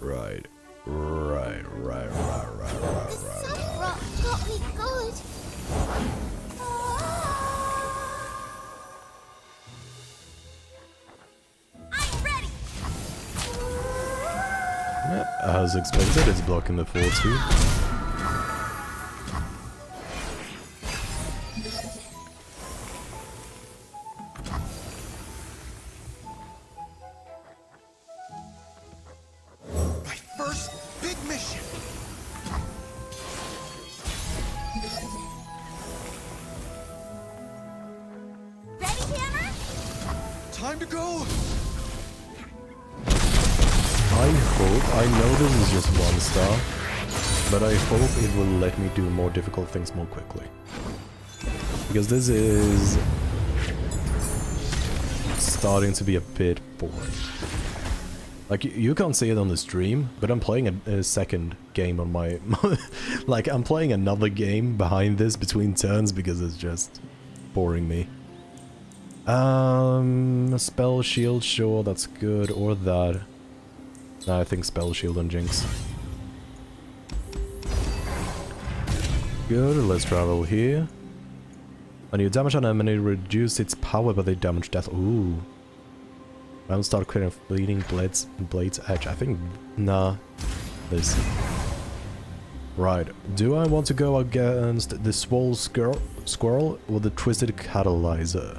Right. Some rock got me good. I'm ready. As expected, it's blocking the 4-2. My first big mission. Ready, Hammer? Time to go. I know this is just 1 star, but I hope it will let me do more difficult things more quickly. Because this is starting to be a bit boring. Like, you can't see it on the stream, but I'm playing a second game on my... like, I'm playing another game behind this between turns because it's just boring me. Spell shield, sure, that's good, or that. No, I think spell shield on Jinx. Good, let's travel here. When you damage an enemy, reduce its power, but they damage death. Ooh. Round start creating bleeding blades edge. I think nah. This. Right. Do I want to go against the swole squirrel or the twisted catalyzer?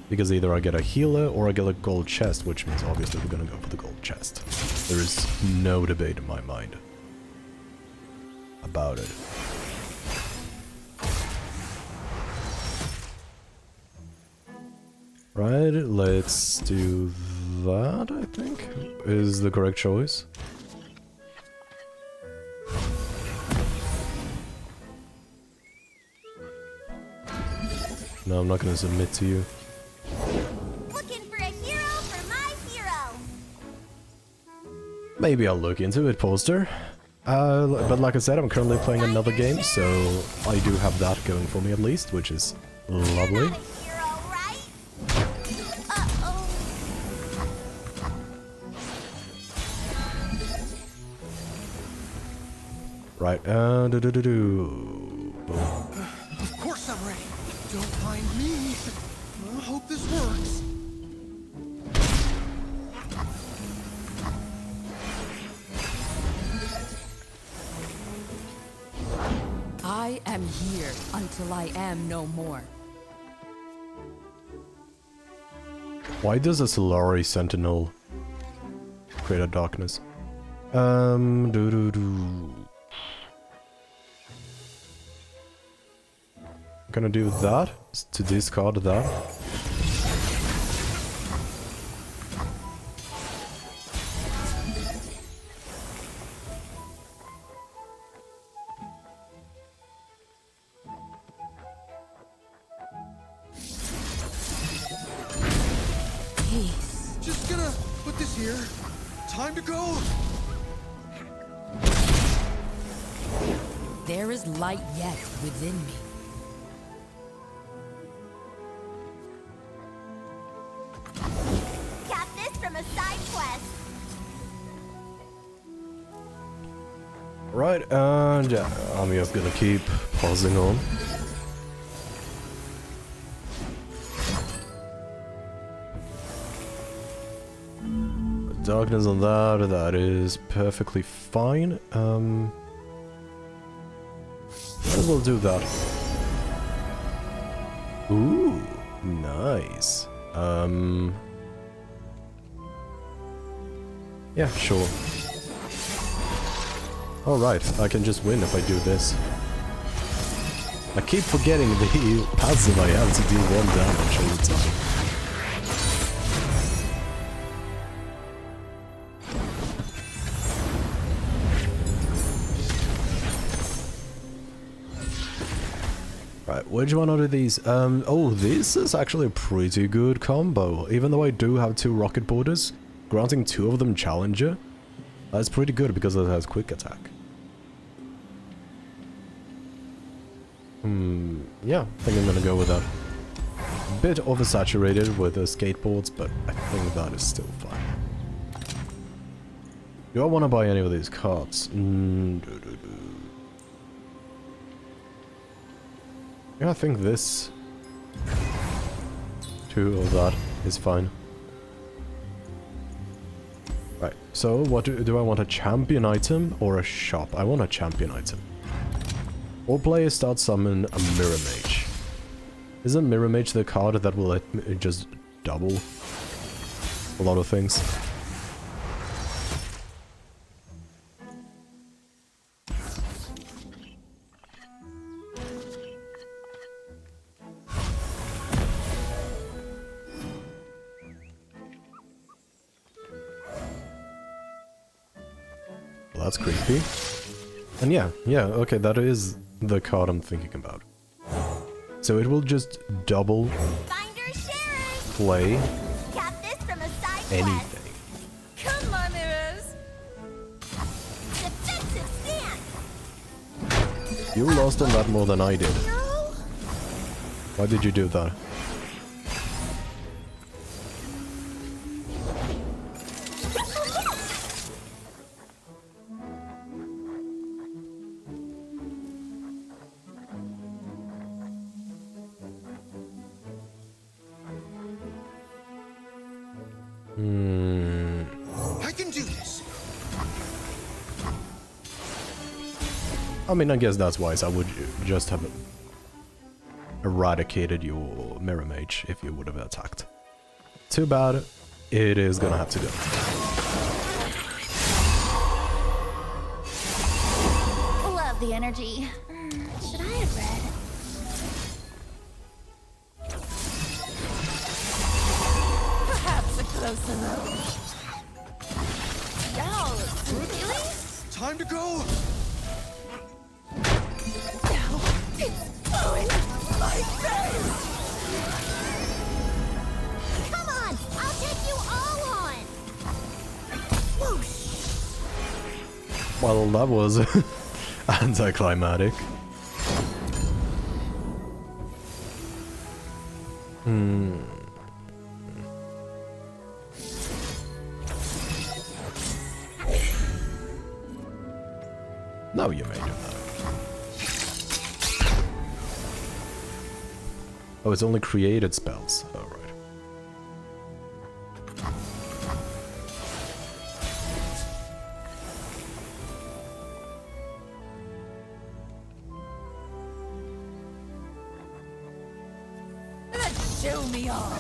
Because either I get a healer or I get a gold chest, which means obviously we're gonna go for the gold chest. There is no debate in my mind about it. Right, let's do that, I think, is the correct choice. No, I'm not gonna submit to you. Looking for a hero for my hero. Maybe I'll look into it, poster. But like I said, I'm currently playing another game, so I do have that going for me at least, which is lovely. Not a hero, right? Uh-oh. Right, Boom. Of course I'm ready. Don't mind me. I hope this works. I am here until I am no more. Why does a Solari Sentinel create a darkness? I'm gonna do that to discard that. Peace. Just gonna put this here. Time to go. There is light yet within me. Got this from a side quest. Right, and yeah, I'm just gonna keep pausing on. Darkness on that, that is perfectly fine. Might as well do that. Ooh, nice. Yeah, sure. Alright, I can just win if I do this. I keep forgetting the passive I have to deal 1 damage all the time. Right, which one are these? Oh, this is actually a pretty good combo. Even though I do have 2 rocket boarders, granting 2 of them challenger, that's pretty good because it has quick attack. Yeah, I think I'm gonna go with that. Bit oversaturated with the skateboards, but I think that is still fine. Do I want to buy any of these cards? Yeah, I think this 2 of that is fine. Right, so what do I want, a champion item or a shop? I want a champion item. All players start summon a Mirror Mage. Isn't Mirror Mage the card that will let me just double a lot of things? Well, that's creepy. And yeah, okay, that is the card I'm thinking about. So it will just double play anything. Come on, Mirrors. Defensive stance. You lost on that more than I did. No. Why did you do that? I can do this. I mean, I guess that's wise. I would just have eradicated your Mirror Mage if you would have attacked. Too bad. It is gonna have to go. Love the energy. Should I have read? Perhaps a closer look. Yo, really? Time to go. Now it's going my face. Come on, I'll take you all on. Whoosh. Well, that was anticlimactic. No, you may do that. Oh, it's only created spells. Oh, right. Show me all.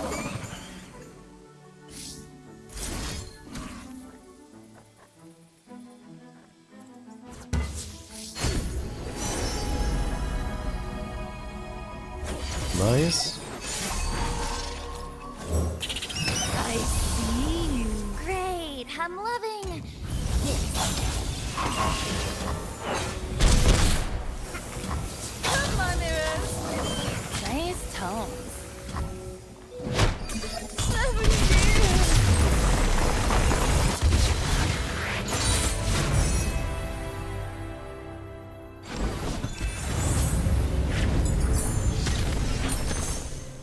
Nice. I see you. Great, I'm loving this. Come on, Mirrors. Nice tones. 7 years.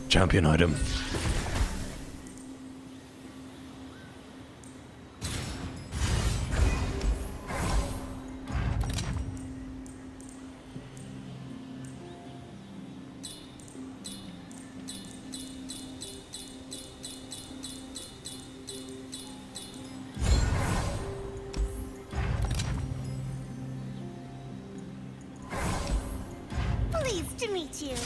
Champion item. Pleased to meet you.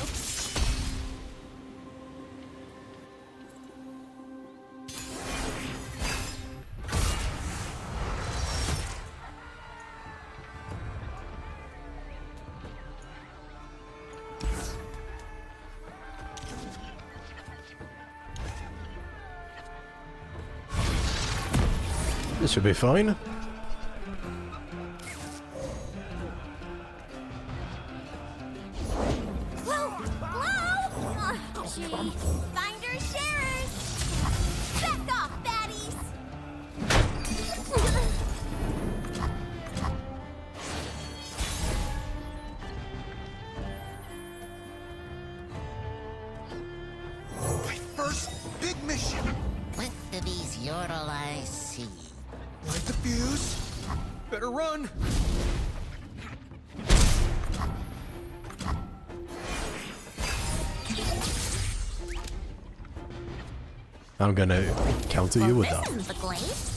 This should be fine. Whoa! Whoa! Gee, finders sharers! Back off, baddies! My first big mission. What do these yordle eyes see? Light the fuse. Better run. I'm gonna counter you with that. This isn't the glaze.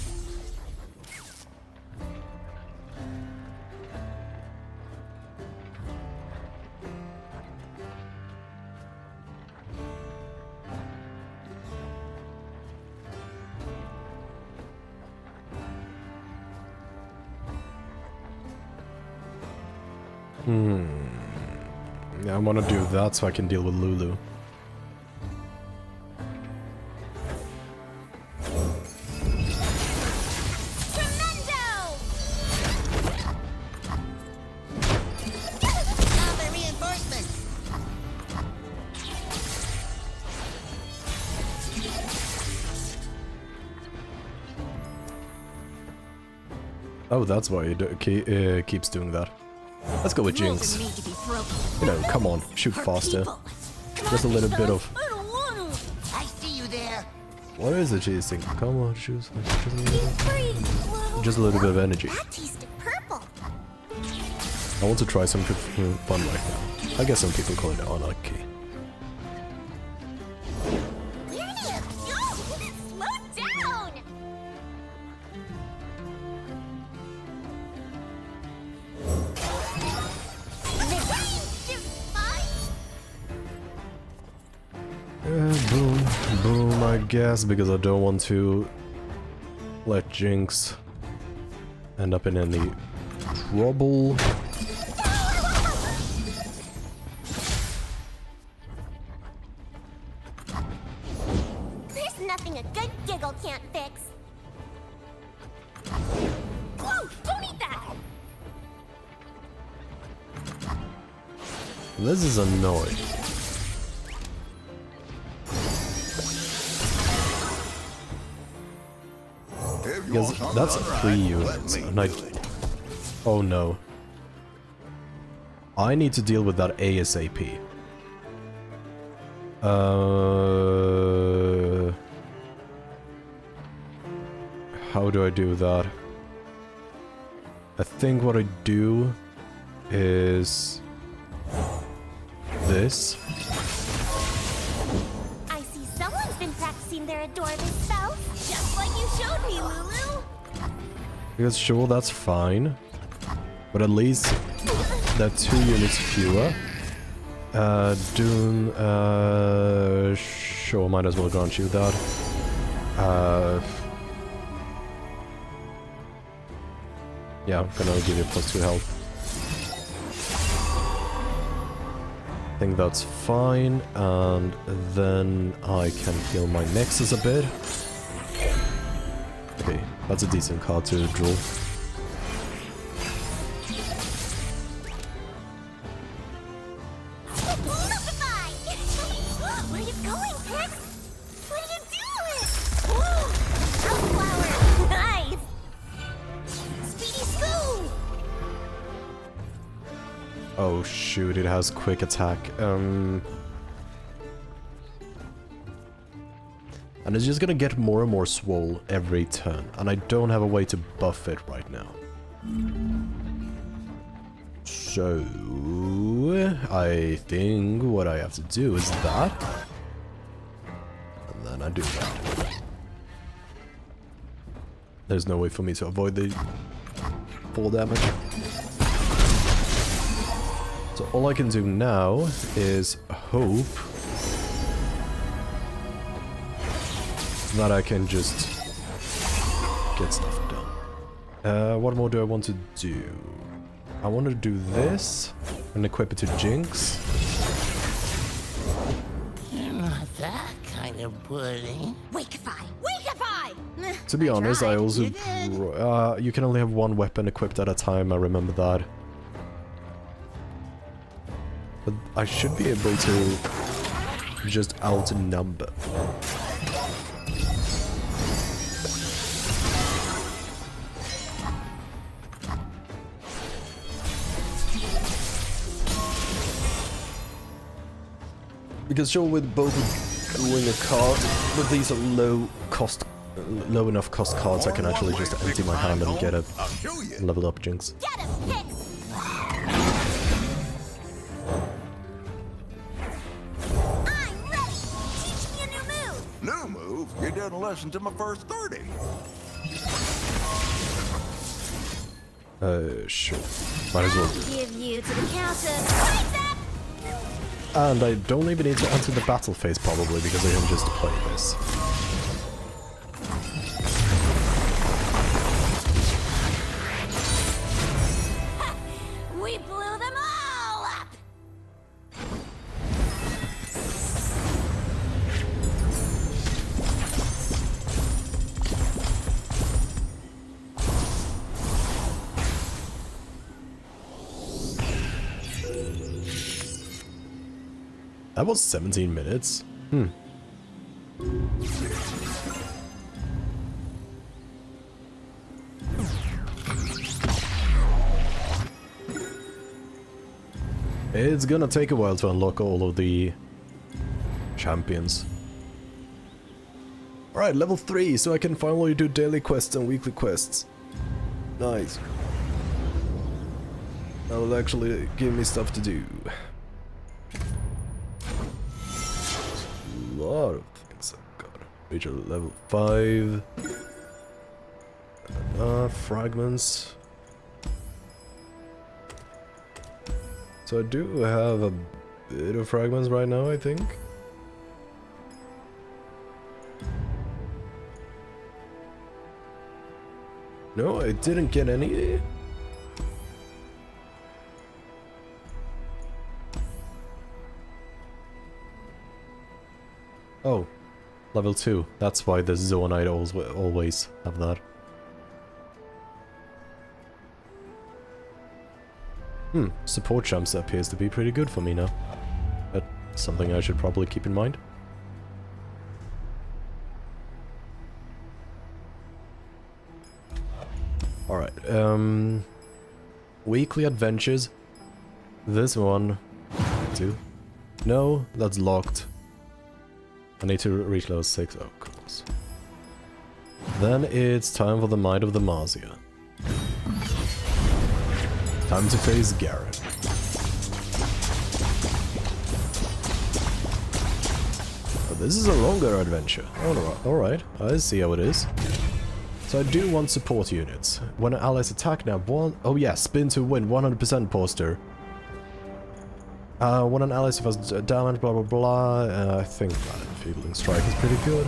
Yeah, I want to do that so I can deal with Lulu. Tremendo! Now the reinforcements! Oh, that's why it keeps doing that. Let's go with Jinx. Rules are made to be broken. You know, come on, shoot For faster. people. Just a little bit of... I don't want to. I see you there! What is it she's saying? Come on, shoot. Free. Just a little bit of energy. That tasted purple. I want to try some fun right now. I guess some people call it anarchy. Where do you go? Slow down. Boom, boom, I guess, because I don't want to let Jinx end up in any trouble. There's nothing a good giggle can't fix. Whoa! Don't eat that! This is annoying. Because that's 3 units, and I... Oh no. I need to deal with that ASAP. How do I do that? I think what I do is... this. I see someone's been practicing their adorable spells, just like you showed me, Lulu. Because sure, that's fine. But at least there are 2 units fewer. Dune, sure, might as well grant you that. Yeah, I'm gonna give you +2 health. I think that's fine, and then I can heal my Nexus a bit. Okay, that's a decent card to draw. Lumify! Where are you going, Pix? What are you doing? Ooh, Outflower! Nice! Speedy Spoon! Oh shoot, it has quick attack. And it's just gonna get more and more swole every turn, and I don't have a way to buff it right now. So, I think what I have to do is that, and then I do that. There's no way for me to avoid the full damage. So all I can do now is hope that I can just get stuff done. What more do I want to do? I want to do this and equip it to Jinx. You're not that kind of pudding. Wakeify! Wakeify! To be honest, I tried. also... You did. you can only have one weapon equipped at a time, I remember that. But I should be able to just outnumber. Because sure, with both doing a card, but these are low enough cost cards, I can actually just empty my hand and get a leveled up Jinx. Get him, Pix! I'm ready! Teach me a new move! New move? You didn't listen to my first 30. Sure. Might as well. Give you to the counter. Right there! And I don't even need to enter the battle phase probably, because I can just play this. We blew them all up! That was 17 minutes. It's gonna take a while to unlock all of the champions. Alright, level 3, so I can finally do daily quests and weekly quests. Nice. That will actually give me stuff to do. A lot of things I've got. Reach a level 5. Fragments. So I do have a bit of fragments right now, I think. No, I didn't get any. Oh, level 2. That's why the Zoanite always have that. Support champs appears to be pretty good for me now. That's something I should probably keep in mind. Alright, weekly adventures. This one. 2. No, that's locked. I need to reach level 6, of course. Then it's time for the Might of the Marsia. Time to face Garrett. Oh, this is a longer adventure. Alright, I see how it is. So I do want support units. When allies attack now, oh yeah, spin to win, 100% poster. When an ally suffers damage, blah blah blah. I think that Enfeebling Strike is pretty good.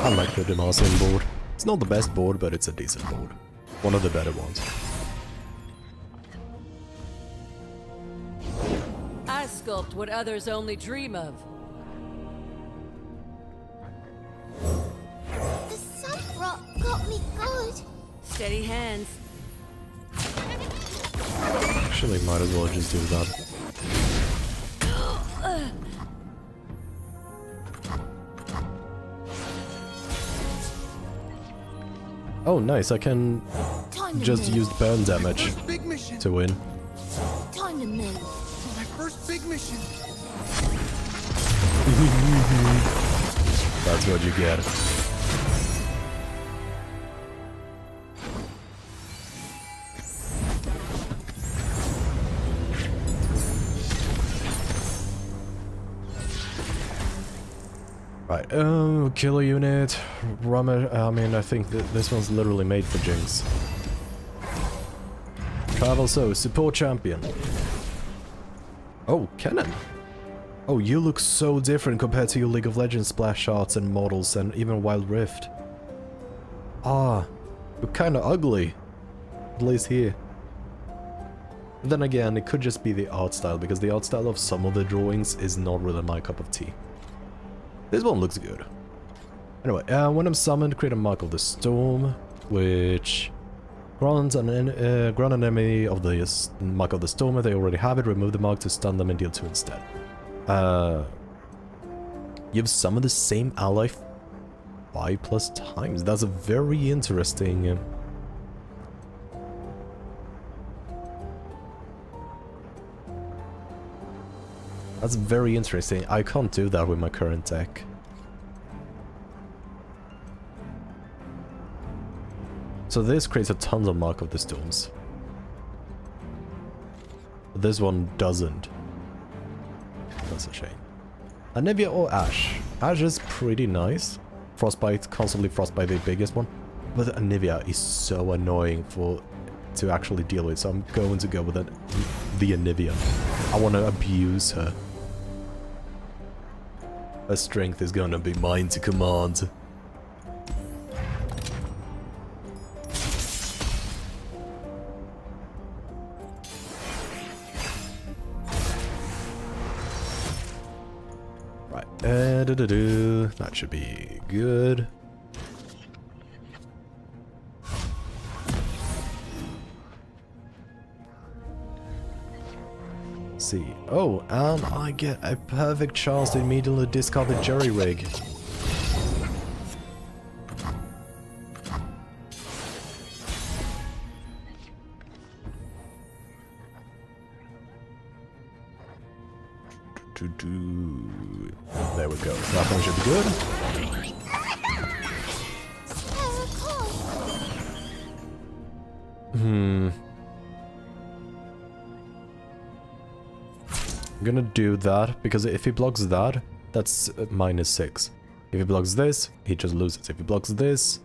I like the Demacian board. It's not the best board, but it's a decent board. One of the better ones. I sculpt what others only dream of. The sun rock got me good. Steady hands. Actually, might as well just do that. Oh, nice, I can just use burn damage Big mission. to win. Time to move. My first big mission. That's what you get. Right, killer unit, Rummer, I mean, I think this one's literally made for Jinx. Travel so, support champion. Oh, Kennen. Oh, you look so different compared to your League of Legends splash shots and models and even Wild Rift. Ah, you're kinda ugly. At least here. But then again, it could just be the art style, because the art style of some of the drawings is not really my cup of tea. This one looks good. Anyway, when I'm summoned, create a Mark of the Storm, which grant an enemy of the Mark of the Storm if they already have it, remove the mark to stun them and deal 2 instead. You've summoned the same ally 5+ times. That's a very interesting... That's very interesting. I can't do that with my current deck. So this creates a ton of Mark of the Storms. But this one doesn't. That's a shame. Anivia or Ashe? Ashe is pretty nice. Frostbite, constantly Frostbite the biggest one. But Anivia is so annoying to actually deal with, so I'm going to go with the Anivia. I want to abuse her. Her strength is gonna be mine to command. Right, that should be good. See. Oh, and I get a perfect chance to immediately discard the Jerry Rig. There we go. That one should be good. I'm gonna do that, because if he blocks that, that's -6. If he blocks this, he just loses. If he blocks this...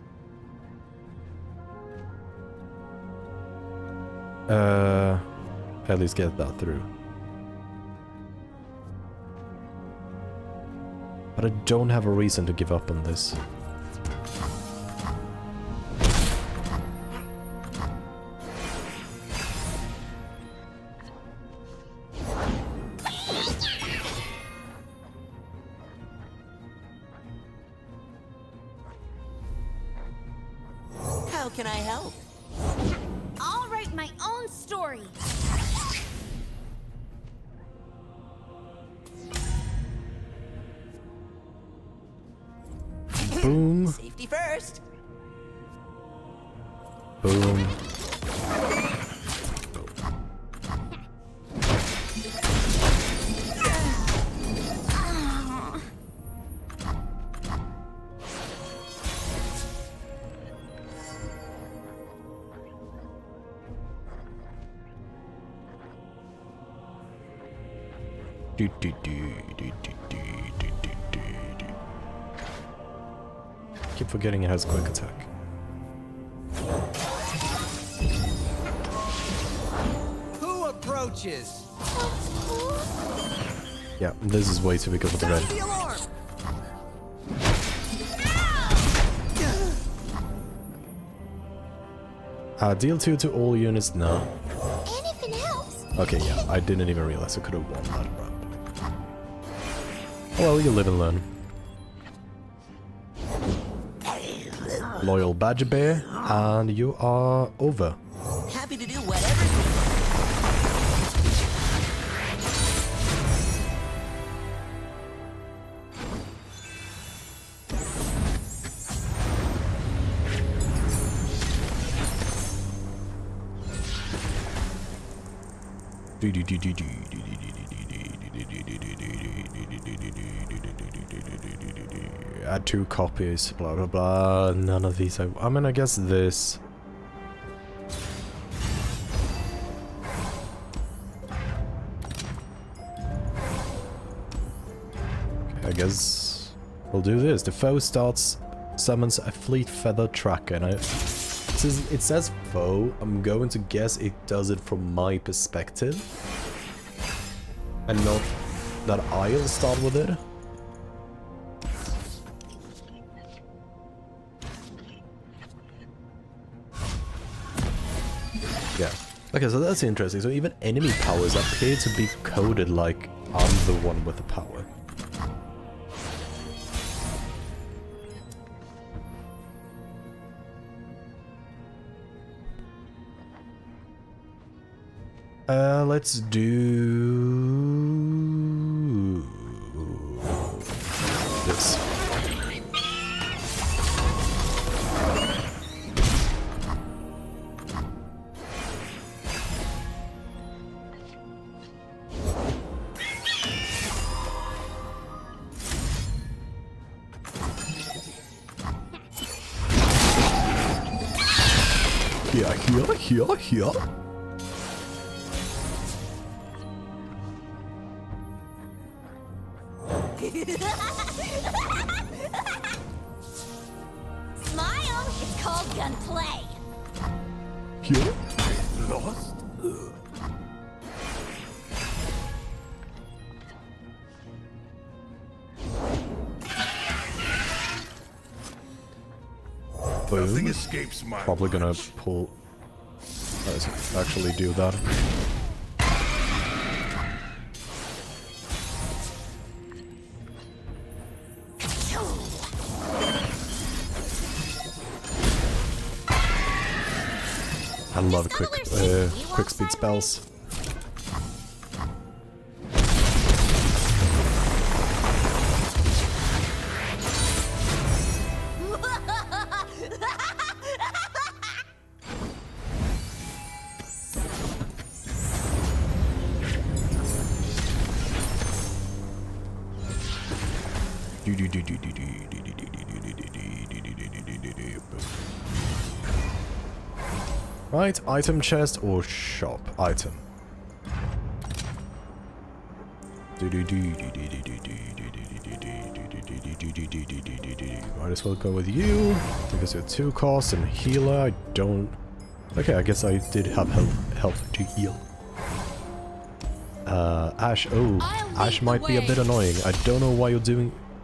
at least get that through. But I don't have a reason to give up on this. How can I help? I'll write my own story. Boom. Safety first. Boom. Keep forgetting it has quick attack. Who approaches? Yeah, this is way too big of a threat. The alarm. Deal 2 to all units now. Anything else? Okay, yeah, I didn't even realize I could have won that round. Well, you live and learn. Loyal Badger Bear, and you are over. Happy to do whatever. Add 2 copies, blah blah blah. None of these. I mean, I guess this. Okay, I guess We'll do this. The foe summons a fleet feather tracker, and it says foe. I'm going to guess it does it from my perspective, and not that I'll start with it. Yeah. Okay, so that's interesting. So even enemy powers appear to be coded like I'm the one with the power. Let's do this. Here. Smile! It's called gunplay. Here. Lost? Nothing Boom. escapes my Probably gonna pull. Let's actually do that. I love quick speed spells. Right, item chest or shop? Item. Might as well go with you, because you're 2 cost and healer. I don't... Okay, I guess I did have help to heal. Ash. Oh, Ash might be a bit annoying. I don't know why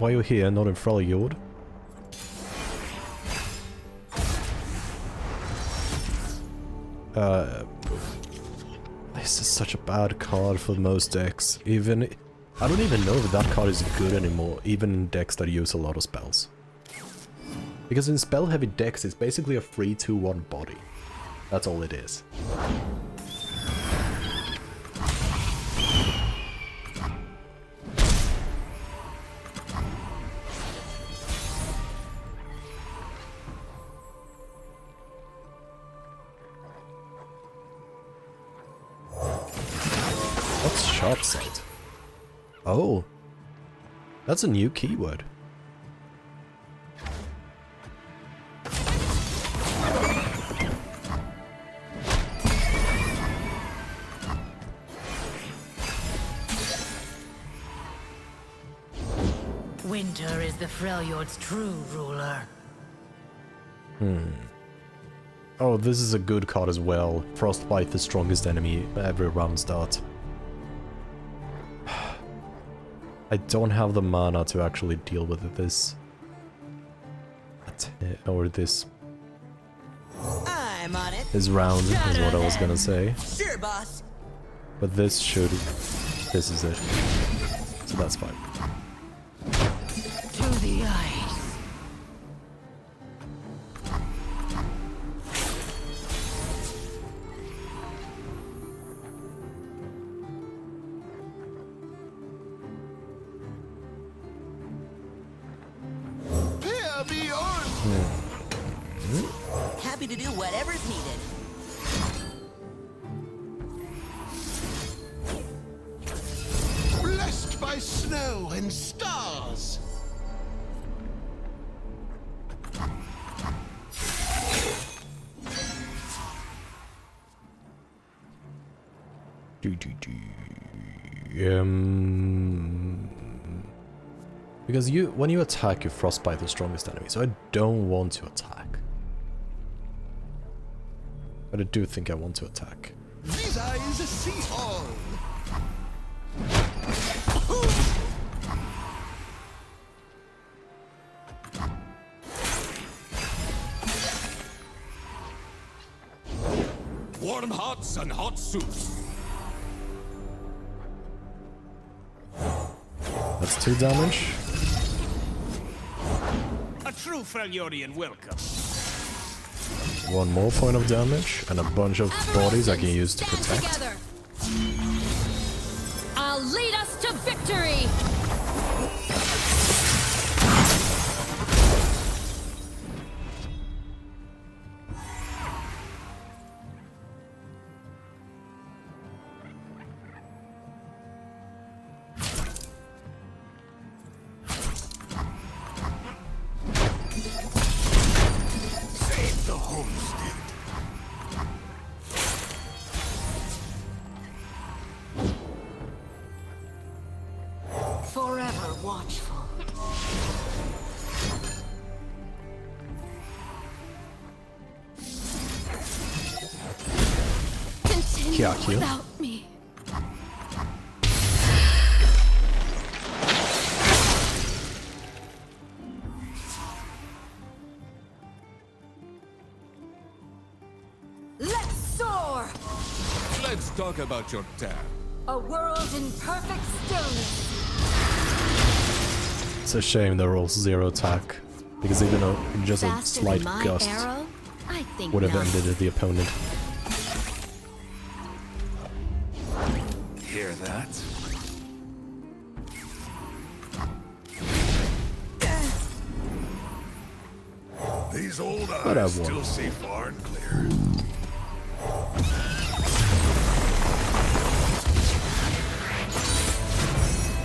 you're here, not in Freljord. This is such a bad card for most decks. I don't even know if that card is good anymore, even in decks that use a lot of spells. Because in spell-heavy decks, it's basically a 3-2-1 body. That's all it is. What's sharp sight? Oh, that's a new keyword. Winter is the Freljord's true ruler. Oh, this is a good card as well. Frostbite, the strongest enemy every round start. I don't have the mana to actually deal with this. Or this. I'm on it. This round is what I was gonna say. Sure, boss. But this should... This is it. So that's fine. To the ice. Peer beyond. Happy to do whatever's needed. Blessed by snow and stars. Because when you attack, you frostbite the strongest enemy, so I don't want to attack. But I do think I want to attack. Visa is a sea hall. Warm hots and hot soups. That's 2 damage. A true Freljordian welcome. 1 more point of damage, and a bunch of bodies I can use to protect. Together. I'll lead us to victory. Save the homestead. Forever watchful. Continue Kyaku. without me. Let's soar! Let's talk about your dad. A world in perfect stillness. It's a shame they roll 0 attack, because even just a Faster slight than my gust arrow? I think would have not. ended the opponent. Hear that? These old But I eyes won. still see far and clear.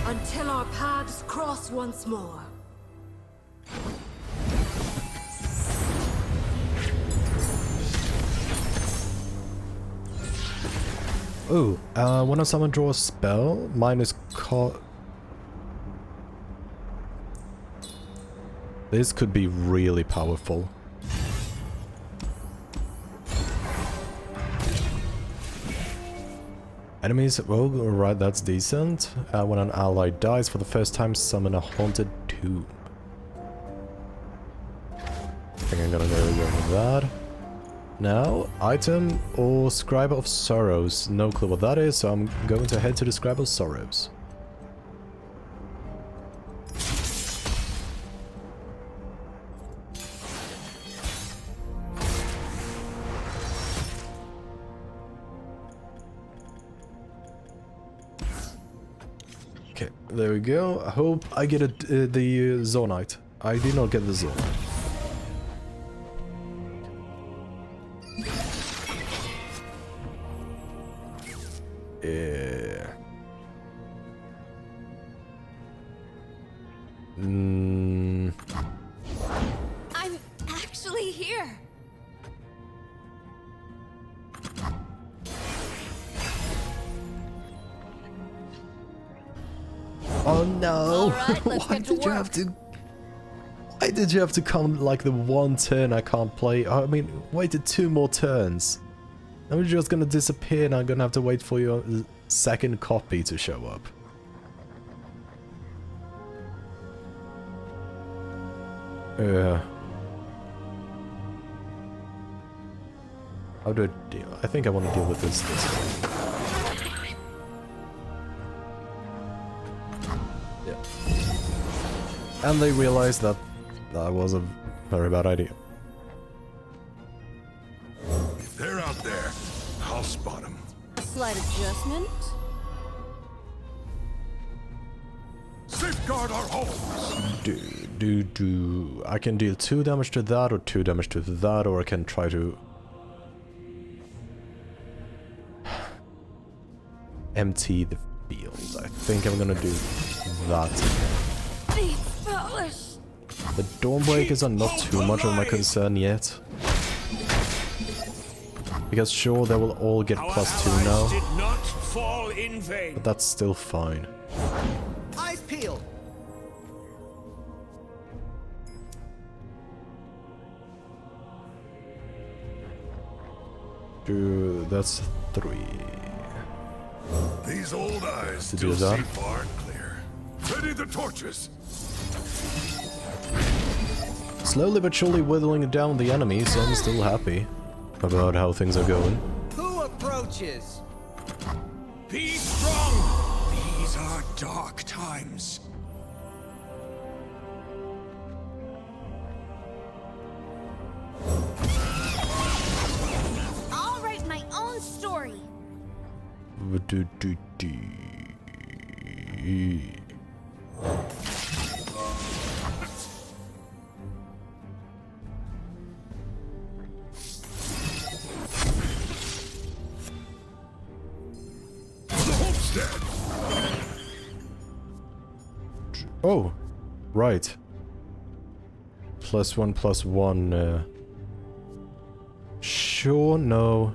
Until our paths cross once more. Oh, when someone draws a spell, mine is called... This could be really powerful. Enemies, well, right, that's decent. When an ally dies for the first time, summon a haunted tomb. I think I'm gonna go with that. Now, item or Scribe of Sorrows. No clue what that is, so I'm going to head to the Scribe of Sorrows. Okay, there we go. I hope I get the Zonite. I did not get the Zonite. Yeah. I'm actually here. Oh no! All right, let's Why get to did you work. have to? Why did you have to come like the 1 turn I can't play? I mean, waited 2 more turns. I'm just gonna disappear and I'm gonna have to wait for your second copy to show up. Yeah. How do I deal? I think I want to deal with this way. Yeah. And they realized that that was a very bad idea. If they're out there, I'll spot them. A slight adjustment. Safeguard our homes. I can deal 2 damage to that, or 2 damage to that, or I can try to empty the field. I think I'm gonna do that. These fellas. The Dawnbreakers are not too much of my concern yet. Because sure, they will all get +2 now, Did not fall in vain. but that's still fine. Eyes peeled. Two, that's 3. These old eyes To do still that. see far and clear. Ready the torches. Slowly but surely whittling down the enemy, so I'm still happy about how things are going. Who approaches? Be strong. These are dark times. I'll write my own story. The homestead. Oh, right. +1/+1. Sure, no.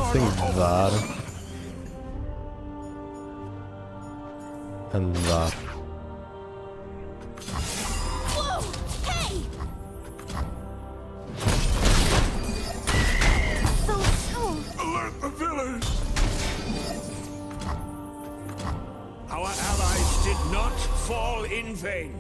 I think that. And that. Whoa! Hey! So soon. Alert the village. Our allies did not fall in vain.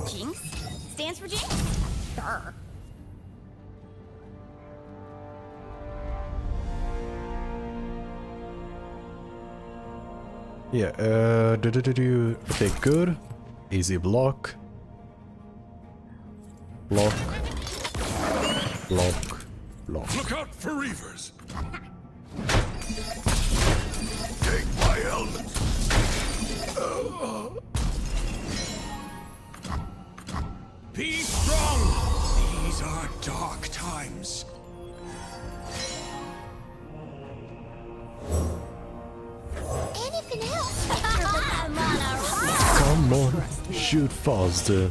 Jinx? Stands for Jinx? Sure. Yeah, okay, good. Easy block. Block. Block. Block. Look out for reavers. Take my helmet. Be strong. These are dark times. Anything else? I'm on a roll. Come on, shoot faster.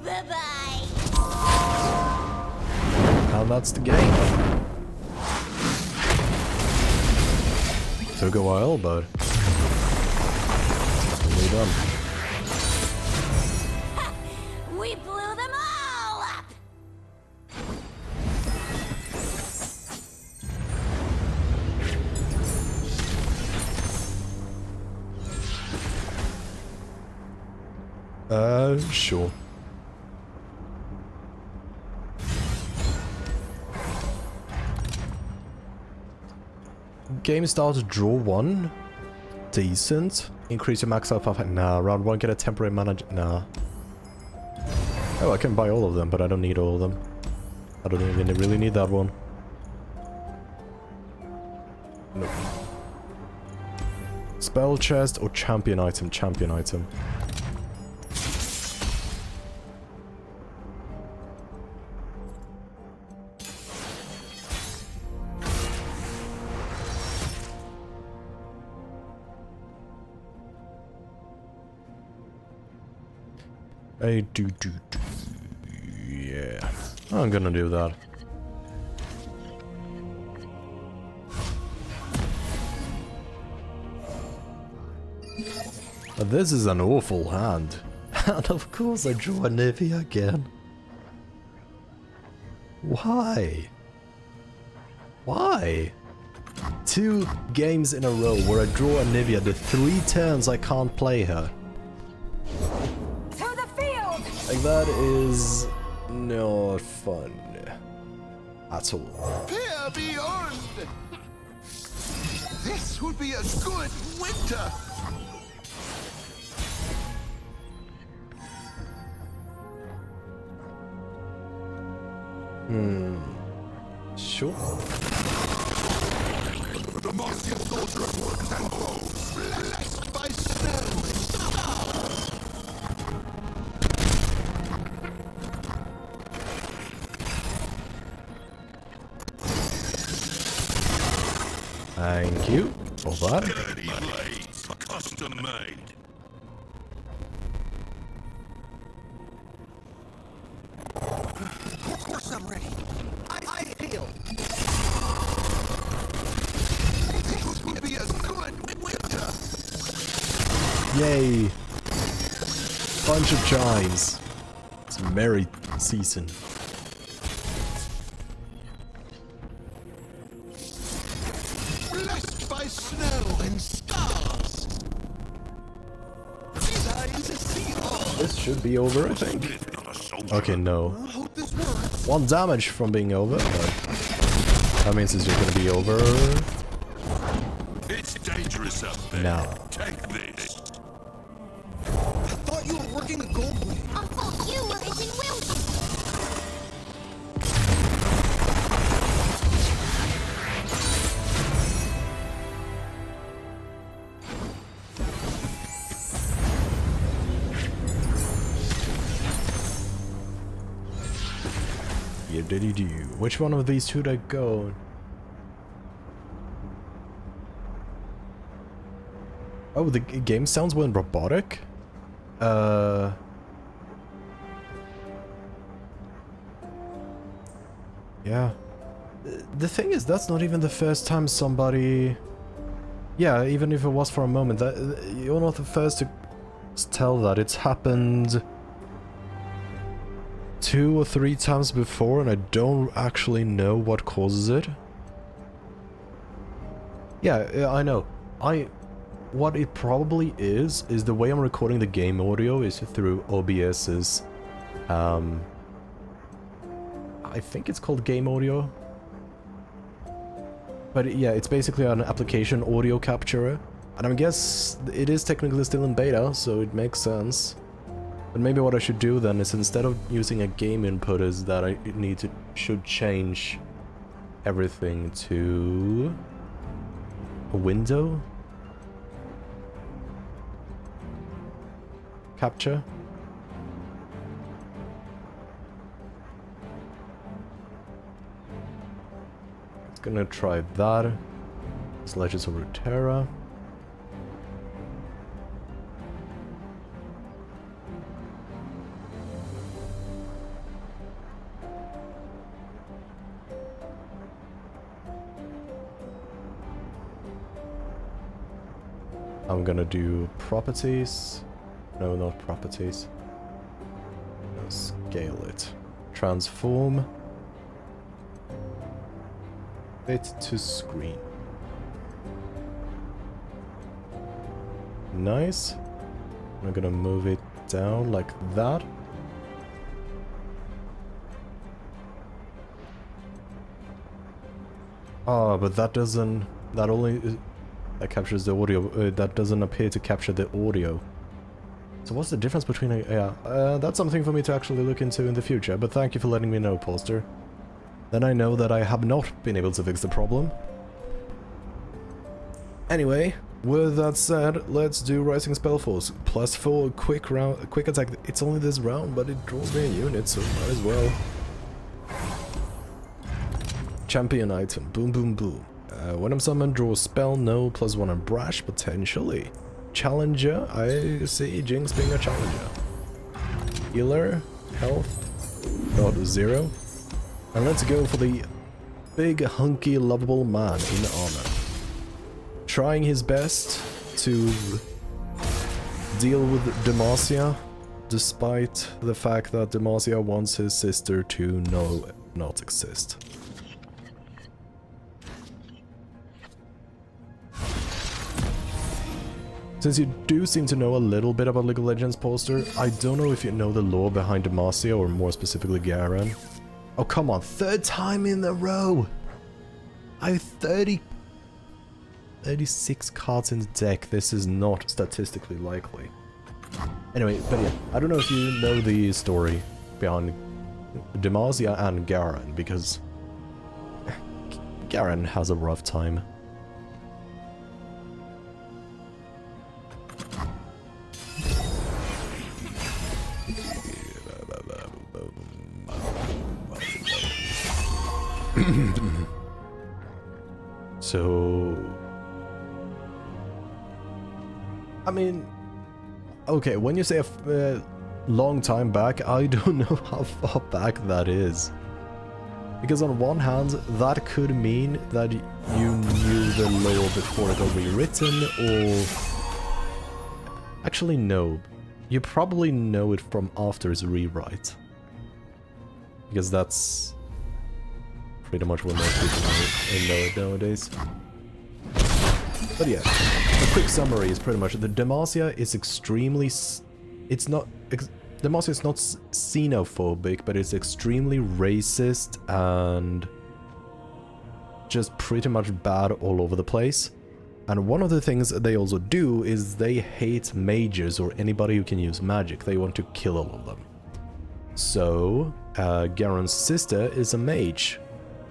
Bye-bye. And that's the game. Took a while, but only done. We blew them all up. Sure. Game starts, draw 1. Decent. Increase your max health. Nah, round 1 get a temporary mana. Nah. Oh, I can buy all of them, but I don't need all of them. I don't even really need that one. Nope. Spell chest or champion item? Champion item. Yeah, I'm gonna do that. This is an awful hand. And of course I draw a Nivea again. Why? Why? 2 games in a row where I draw a Nivea, the 3 turns I can't play her. Like, that is not fun at all. Peer beyond! This would be a good winter! Sure. The Mostian soldier at work and bows. Blessed by snow and stars! Thank you for that. Dirty blades, custom made. Of course I'm ready. I heal. This will be a good winter. Yay! Bunch of chimes. It's a merry season. Blessed by snow and stars. Designed to see all. This should be over, I think. Okay, no. I hope this works. 1 damage from being over, but that means it's just gonna be over It's dangerous up there. now. Take this. I thought you were working a gold wing. I thought you were hitting Wilson. Yeah, did he do? Which one of these should I go? Oh, the game sounds went robotic? Yeah. The thing is, that's not even the first time somebody... Yeah, even if it was for a moment, that you're not the first to tell that. It's happened 2 or 3 times before, and I don't actually know what causes it. Yeah, I know. What it probably is the way I'm recording the game audio is through OBS's, I think it's called game audio. But yeah, it's basically an application audio capturer. And I guess it is technically still in beta, so it makes sense. But maybe what I should do then is, instead of using a game input, is that I should change everything to a window capture. It's gonna try that. It's Legends of Runeterra. I'm gonna do properties. No, not properties. No, scale it. Transform. Fit to screen. Nice. I'm gonna move it down like that. Oh, but that doesn't... That only... That captures the audio. That doesn't appear to capture the audio. So what's the difference between a... Yeah, that's something for me to actually look into in the future, but thank you for letting me know, Poster. Then I know that I have not been able to fix the problem. Anyway, with that said, let's do Rising Spellforce. +4, quick attack. It's only this round, but it draws me a unit, so might as well. Champion item. Boom, boom, boom. When I'm summoned, draw a spell. No, +1 on Brash, potentially. Challenger. I see Jinx being a challenger. Healer. Health. Not 0. And let's go for the big, hunky, lovable man in armor. Trying his best to deal with Demacia, despite the fact that Demacia wants his sister to not exist. Since you do seem to know a little bit about League of Legends, Poster, I don't know if you know the lore behind Demacia, or more specifically Garen. Oh, come on, 3rd time in a row! I have 36 cards in the deck. This is not statistically likely. Anyway, but yeah, I don't know if you know the story behind Demacia and Garen, because Garen has a rough time. So... I mean... Okay, when you say a long time back, I don't know how far back that is. Because on one hand, that could mean that you knew the lore before it got rewritten, or... Actually, no. You probably know it from after its rewrite. Because that's... pretty much what most people know it nowadays. But yeah, a quick summary is pretty much the Demacia is extremely... It's not... Demacia is not xenophobic, but it's extremely racist and just pretty much bad all over the place. And one of the things they also do is they hate mages or anybody who can use magic. They want to kill all of them. So, Garen's sister is a mage,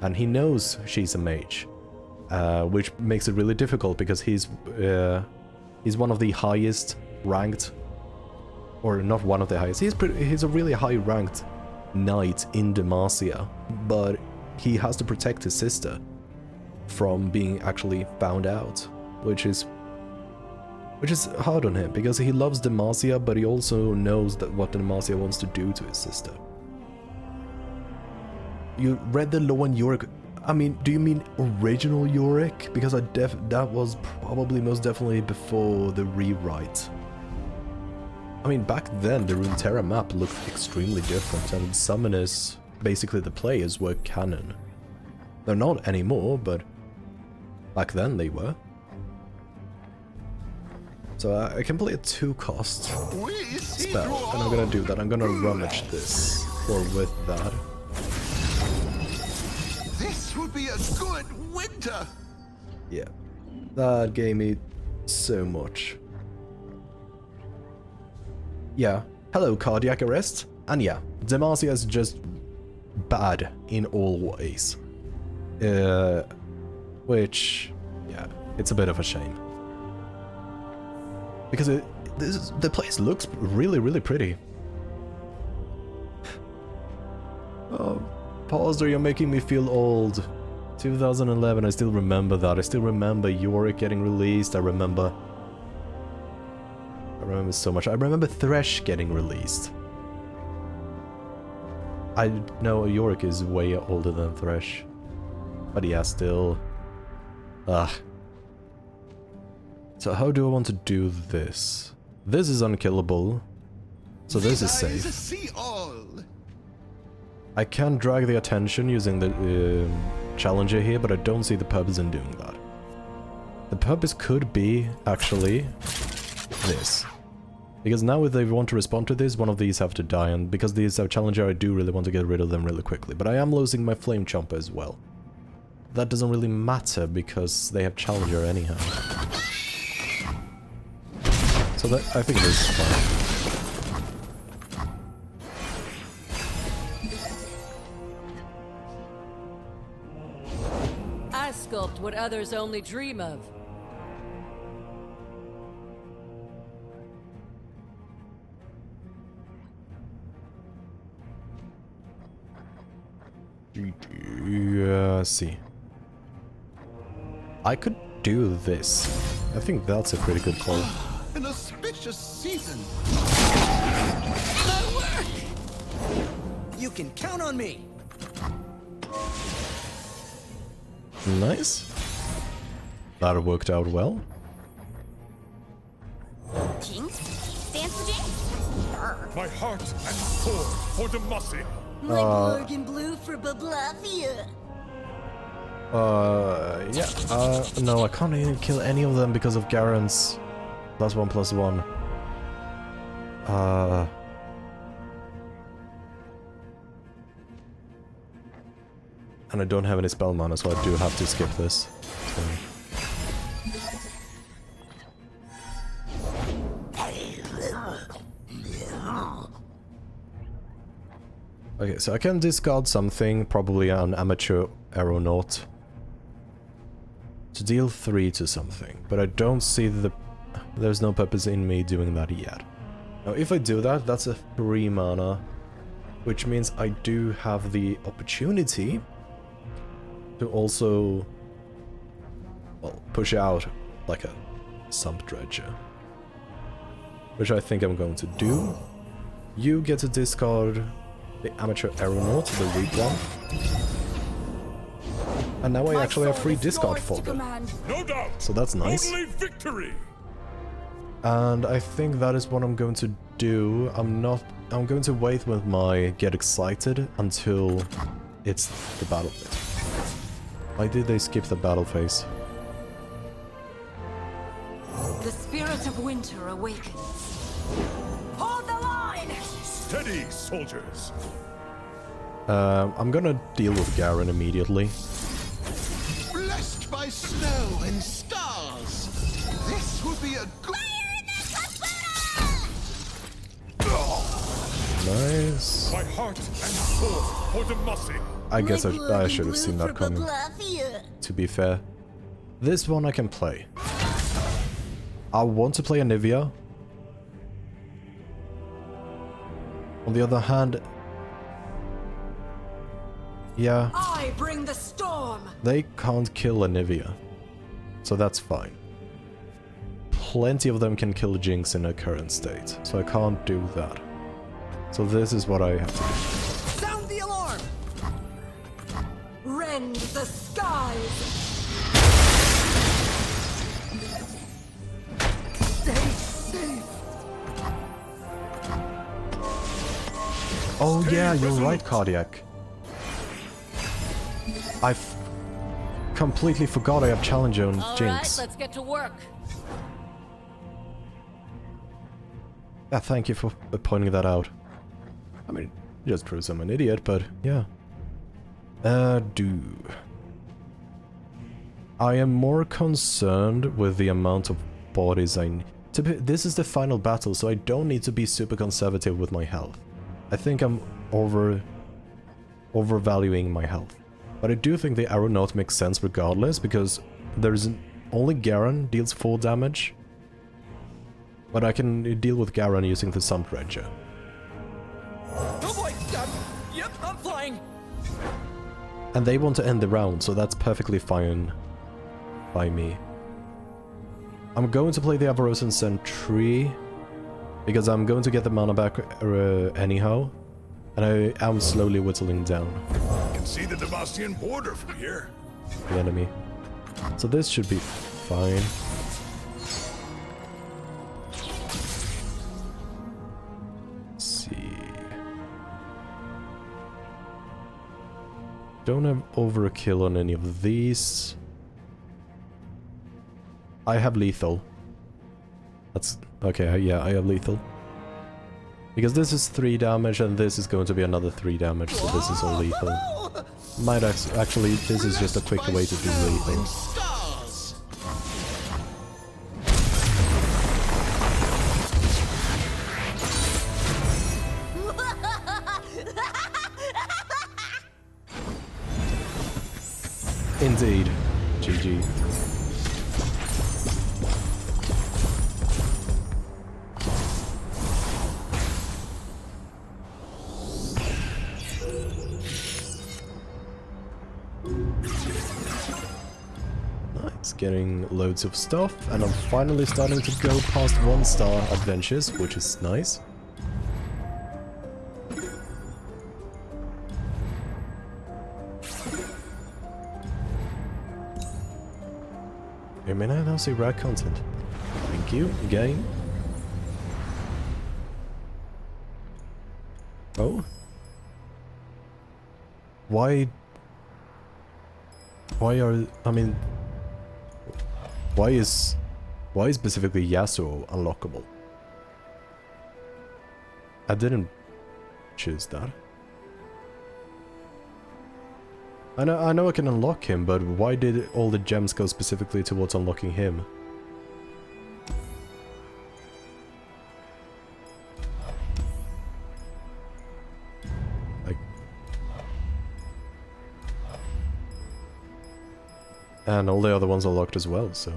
and he knows she's a mage, which makes it really difficult because he's one of the highest ranked, or not one of the highest. He's a really high ranked knight in Demacia, but he has to protect his sister from being actually found out, which is hard on him because he loves Demacia, but he also knows that what Demacia wants to do to his sister. You read the lore in Yorick. I mean, do you mean original Yorick? Because that was probably most definitely before the rewrite. I mean, back then the Runeterra map looked extremely different, and summoners, basically the players, were canon. They're not anymore, but back then they were. So I can play a 2-cost spell, and I'm gonna do that. I'm gonna rummage this, or with that. This would be a good winter. Yeah, that gave me so much. Yeah, hello cardiac arrest, and yeah, Demacia is just bad in all ways. Which, yeah, it's a bit of a shame. Because the place looks really, really pretty. Oh, Pastor, you're making me feel old. 2011, I still remember that. I still remember Yorick getting released. I remember so much. I remember Thresh getting released. I know Yorick is way older than Thresh. But yeah, still. So how do I want to do this? This is unkillable. So this is safe. I can drag the attention using the challenger here, but I don't see the purpose in doing that. The purpose could be, actually, this. Because now if they want to respond to this, one of these have to die, and because these have challenger, I do really want to get rid of them really quickly. But I am losing my flame chomper as well. That doesn't really matter, because they have challenger anyhow. So that, I think this is fine. I sculpt what others only dream of. Yeah, see. I could do this. I think that's a pretty good call. An auspicious season. That'll work! You can count on me. Nice. That worked out well. Jinx? Stands for Jinx. My heart and sword for Demacia. Like Morgan Blue for Bablafia. Yeah, no, I can't even kill any of them because of Garen's +1/+1. And I don't have any spell mana, so I do have to skip this. So. Okay, so I can discard something, probably an amateur aeronaut, to deal 3 to something, but I don't see there's no purpose in me doing that yet. Now if I do that, that's a 3 mana, which means I do have the opportunity to also well, push out like a sump dredger. Which I think I'm going to do. You get to discard the amateur aeronaut, the weak one. And now I actually have free discard fodder. No doubt. So that's nice. Only victory. And I think that is what I'm going to do. I'm going to wait with my get excited until it's the battle phase. Why did they skip the battle phase? The spirit of winter awakens. Hold the line! Steady, soldiers. I'm gonna deal with Garen immediately. Blessed by snow and stars. This would be a good... Nice. My heart and soul for Demacia. I guess I should have seen that coming. To be fair. This one I can play. I want to play Anivia. On the other hand... Yeah, I bring the storm! they can't kill Anivia. So that's fine. Plenty of them can kill Jinx in her current state. So I can't do that. So this is what I have to do. Sound the alarm! Rend the skies! Stay safe! Oh yeah, you're right, Cardiac. I completely forgot I have Challenger on All right, Jinx. let's get to work. Yeah, thank you for pointing that out. I mean, just proves I'm an idiot, but yeah. I am more concerned with the amount of bodies I need. This is the final battle, so I don't need to be super conservative with my health. I think I'm overvaluing my health. But I do think the Aeronaut makes sense regardless, because only Garen deals 4 damage. But I can deal with Garen using the Sump Dredger. Oh boy! Yep, I'm flying! And they want to end the round, so that's perfectly fine by me. I'm going to play the Avarosan Sentry, because I'm going to get the mana back anyhow. And I am slowly whittling down You can see the Demacian border from here. the enemy. So this should be fine. Let's see. Don't have overkill on any of these. I have lethal. That's okay, yeah, I have lethal. Because this is 3 damage and this is going to be another 3 damage, so this is all lethal. Might actually, this is just a quicker way to do lethal. Stars. Indeed. GG. Nice, getting loads of stuff, and I'm finally starting to go past 1-star adventures, which is nice. I mean, I now see rare content. Thank you, game. Oh? Why is specifically Yasuo unlockable? I didn't choose that. I know I can unlock him, but why did all the gems go specifically towards unlocking him? Like... And all the other ones are locked as well, so...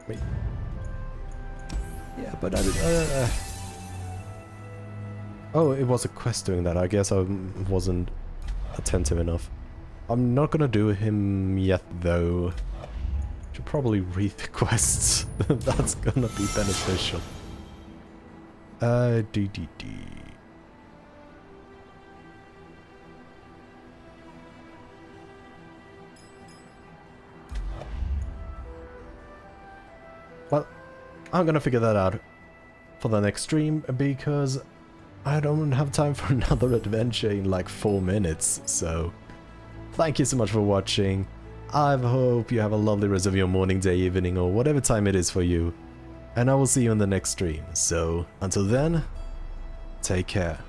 Wait. Yeah, but oh, it was a quest doing that. I guess I wasn't attentive enough. I'm not gonna do him yet though. Should probably read the quests. That's gonna be beneficial. DDD. Well, I'm gonna figure that out for the next stream because I don't have time for another adventure in like 4 minutes, so thank you so much for watching. I hope you have a lovely rest of your morning, day, evening, or whatever time it is for you, and I will see you in the next stream. So until then, take care.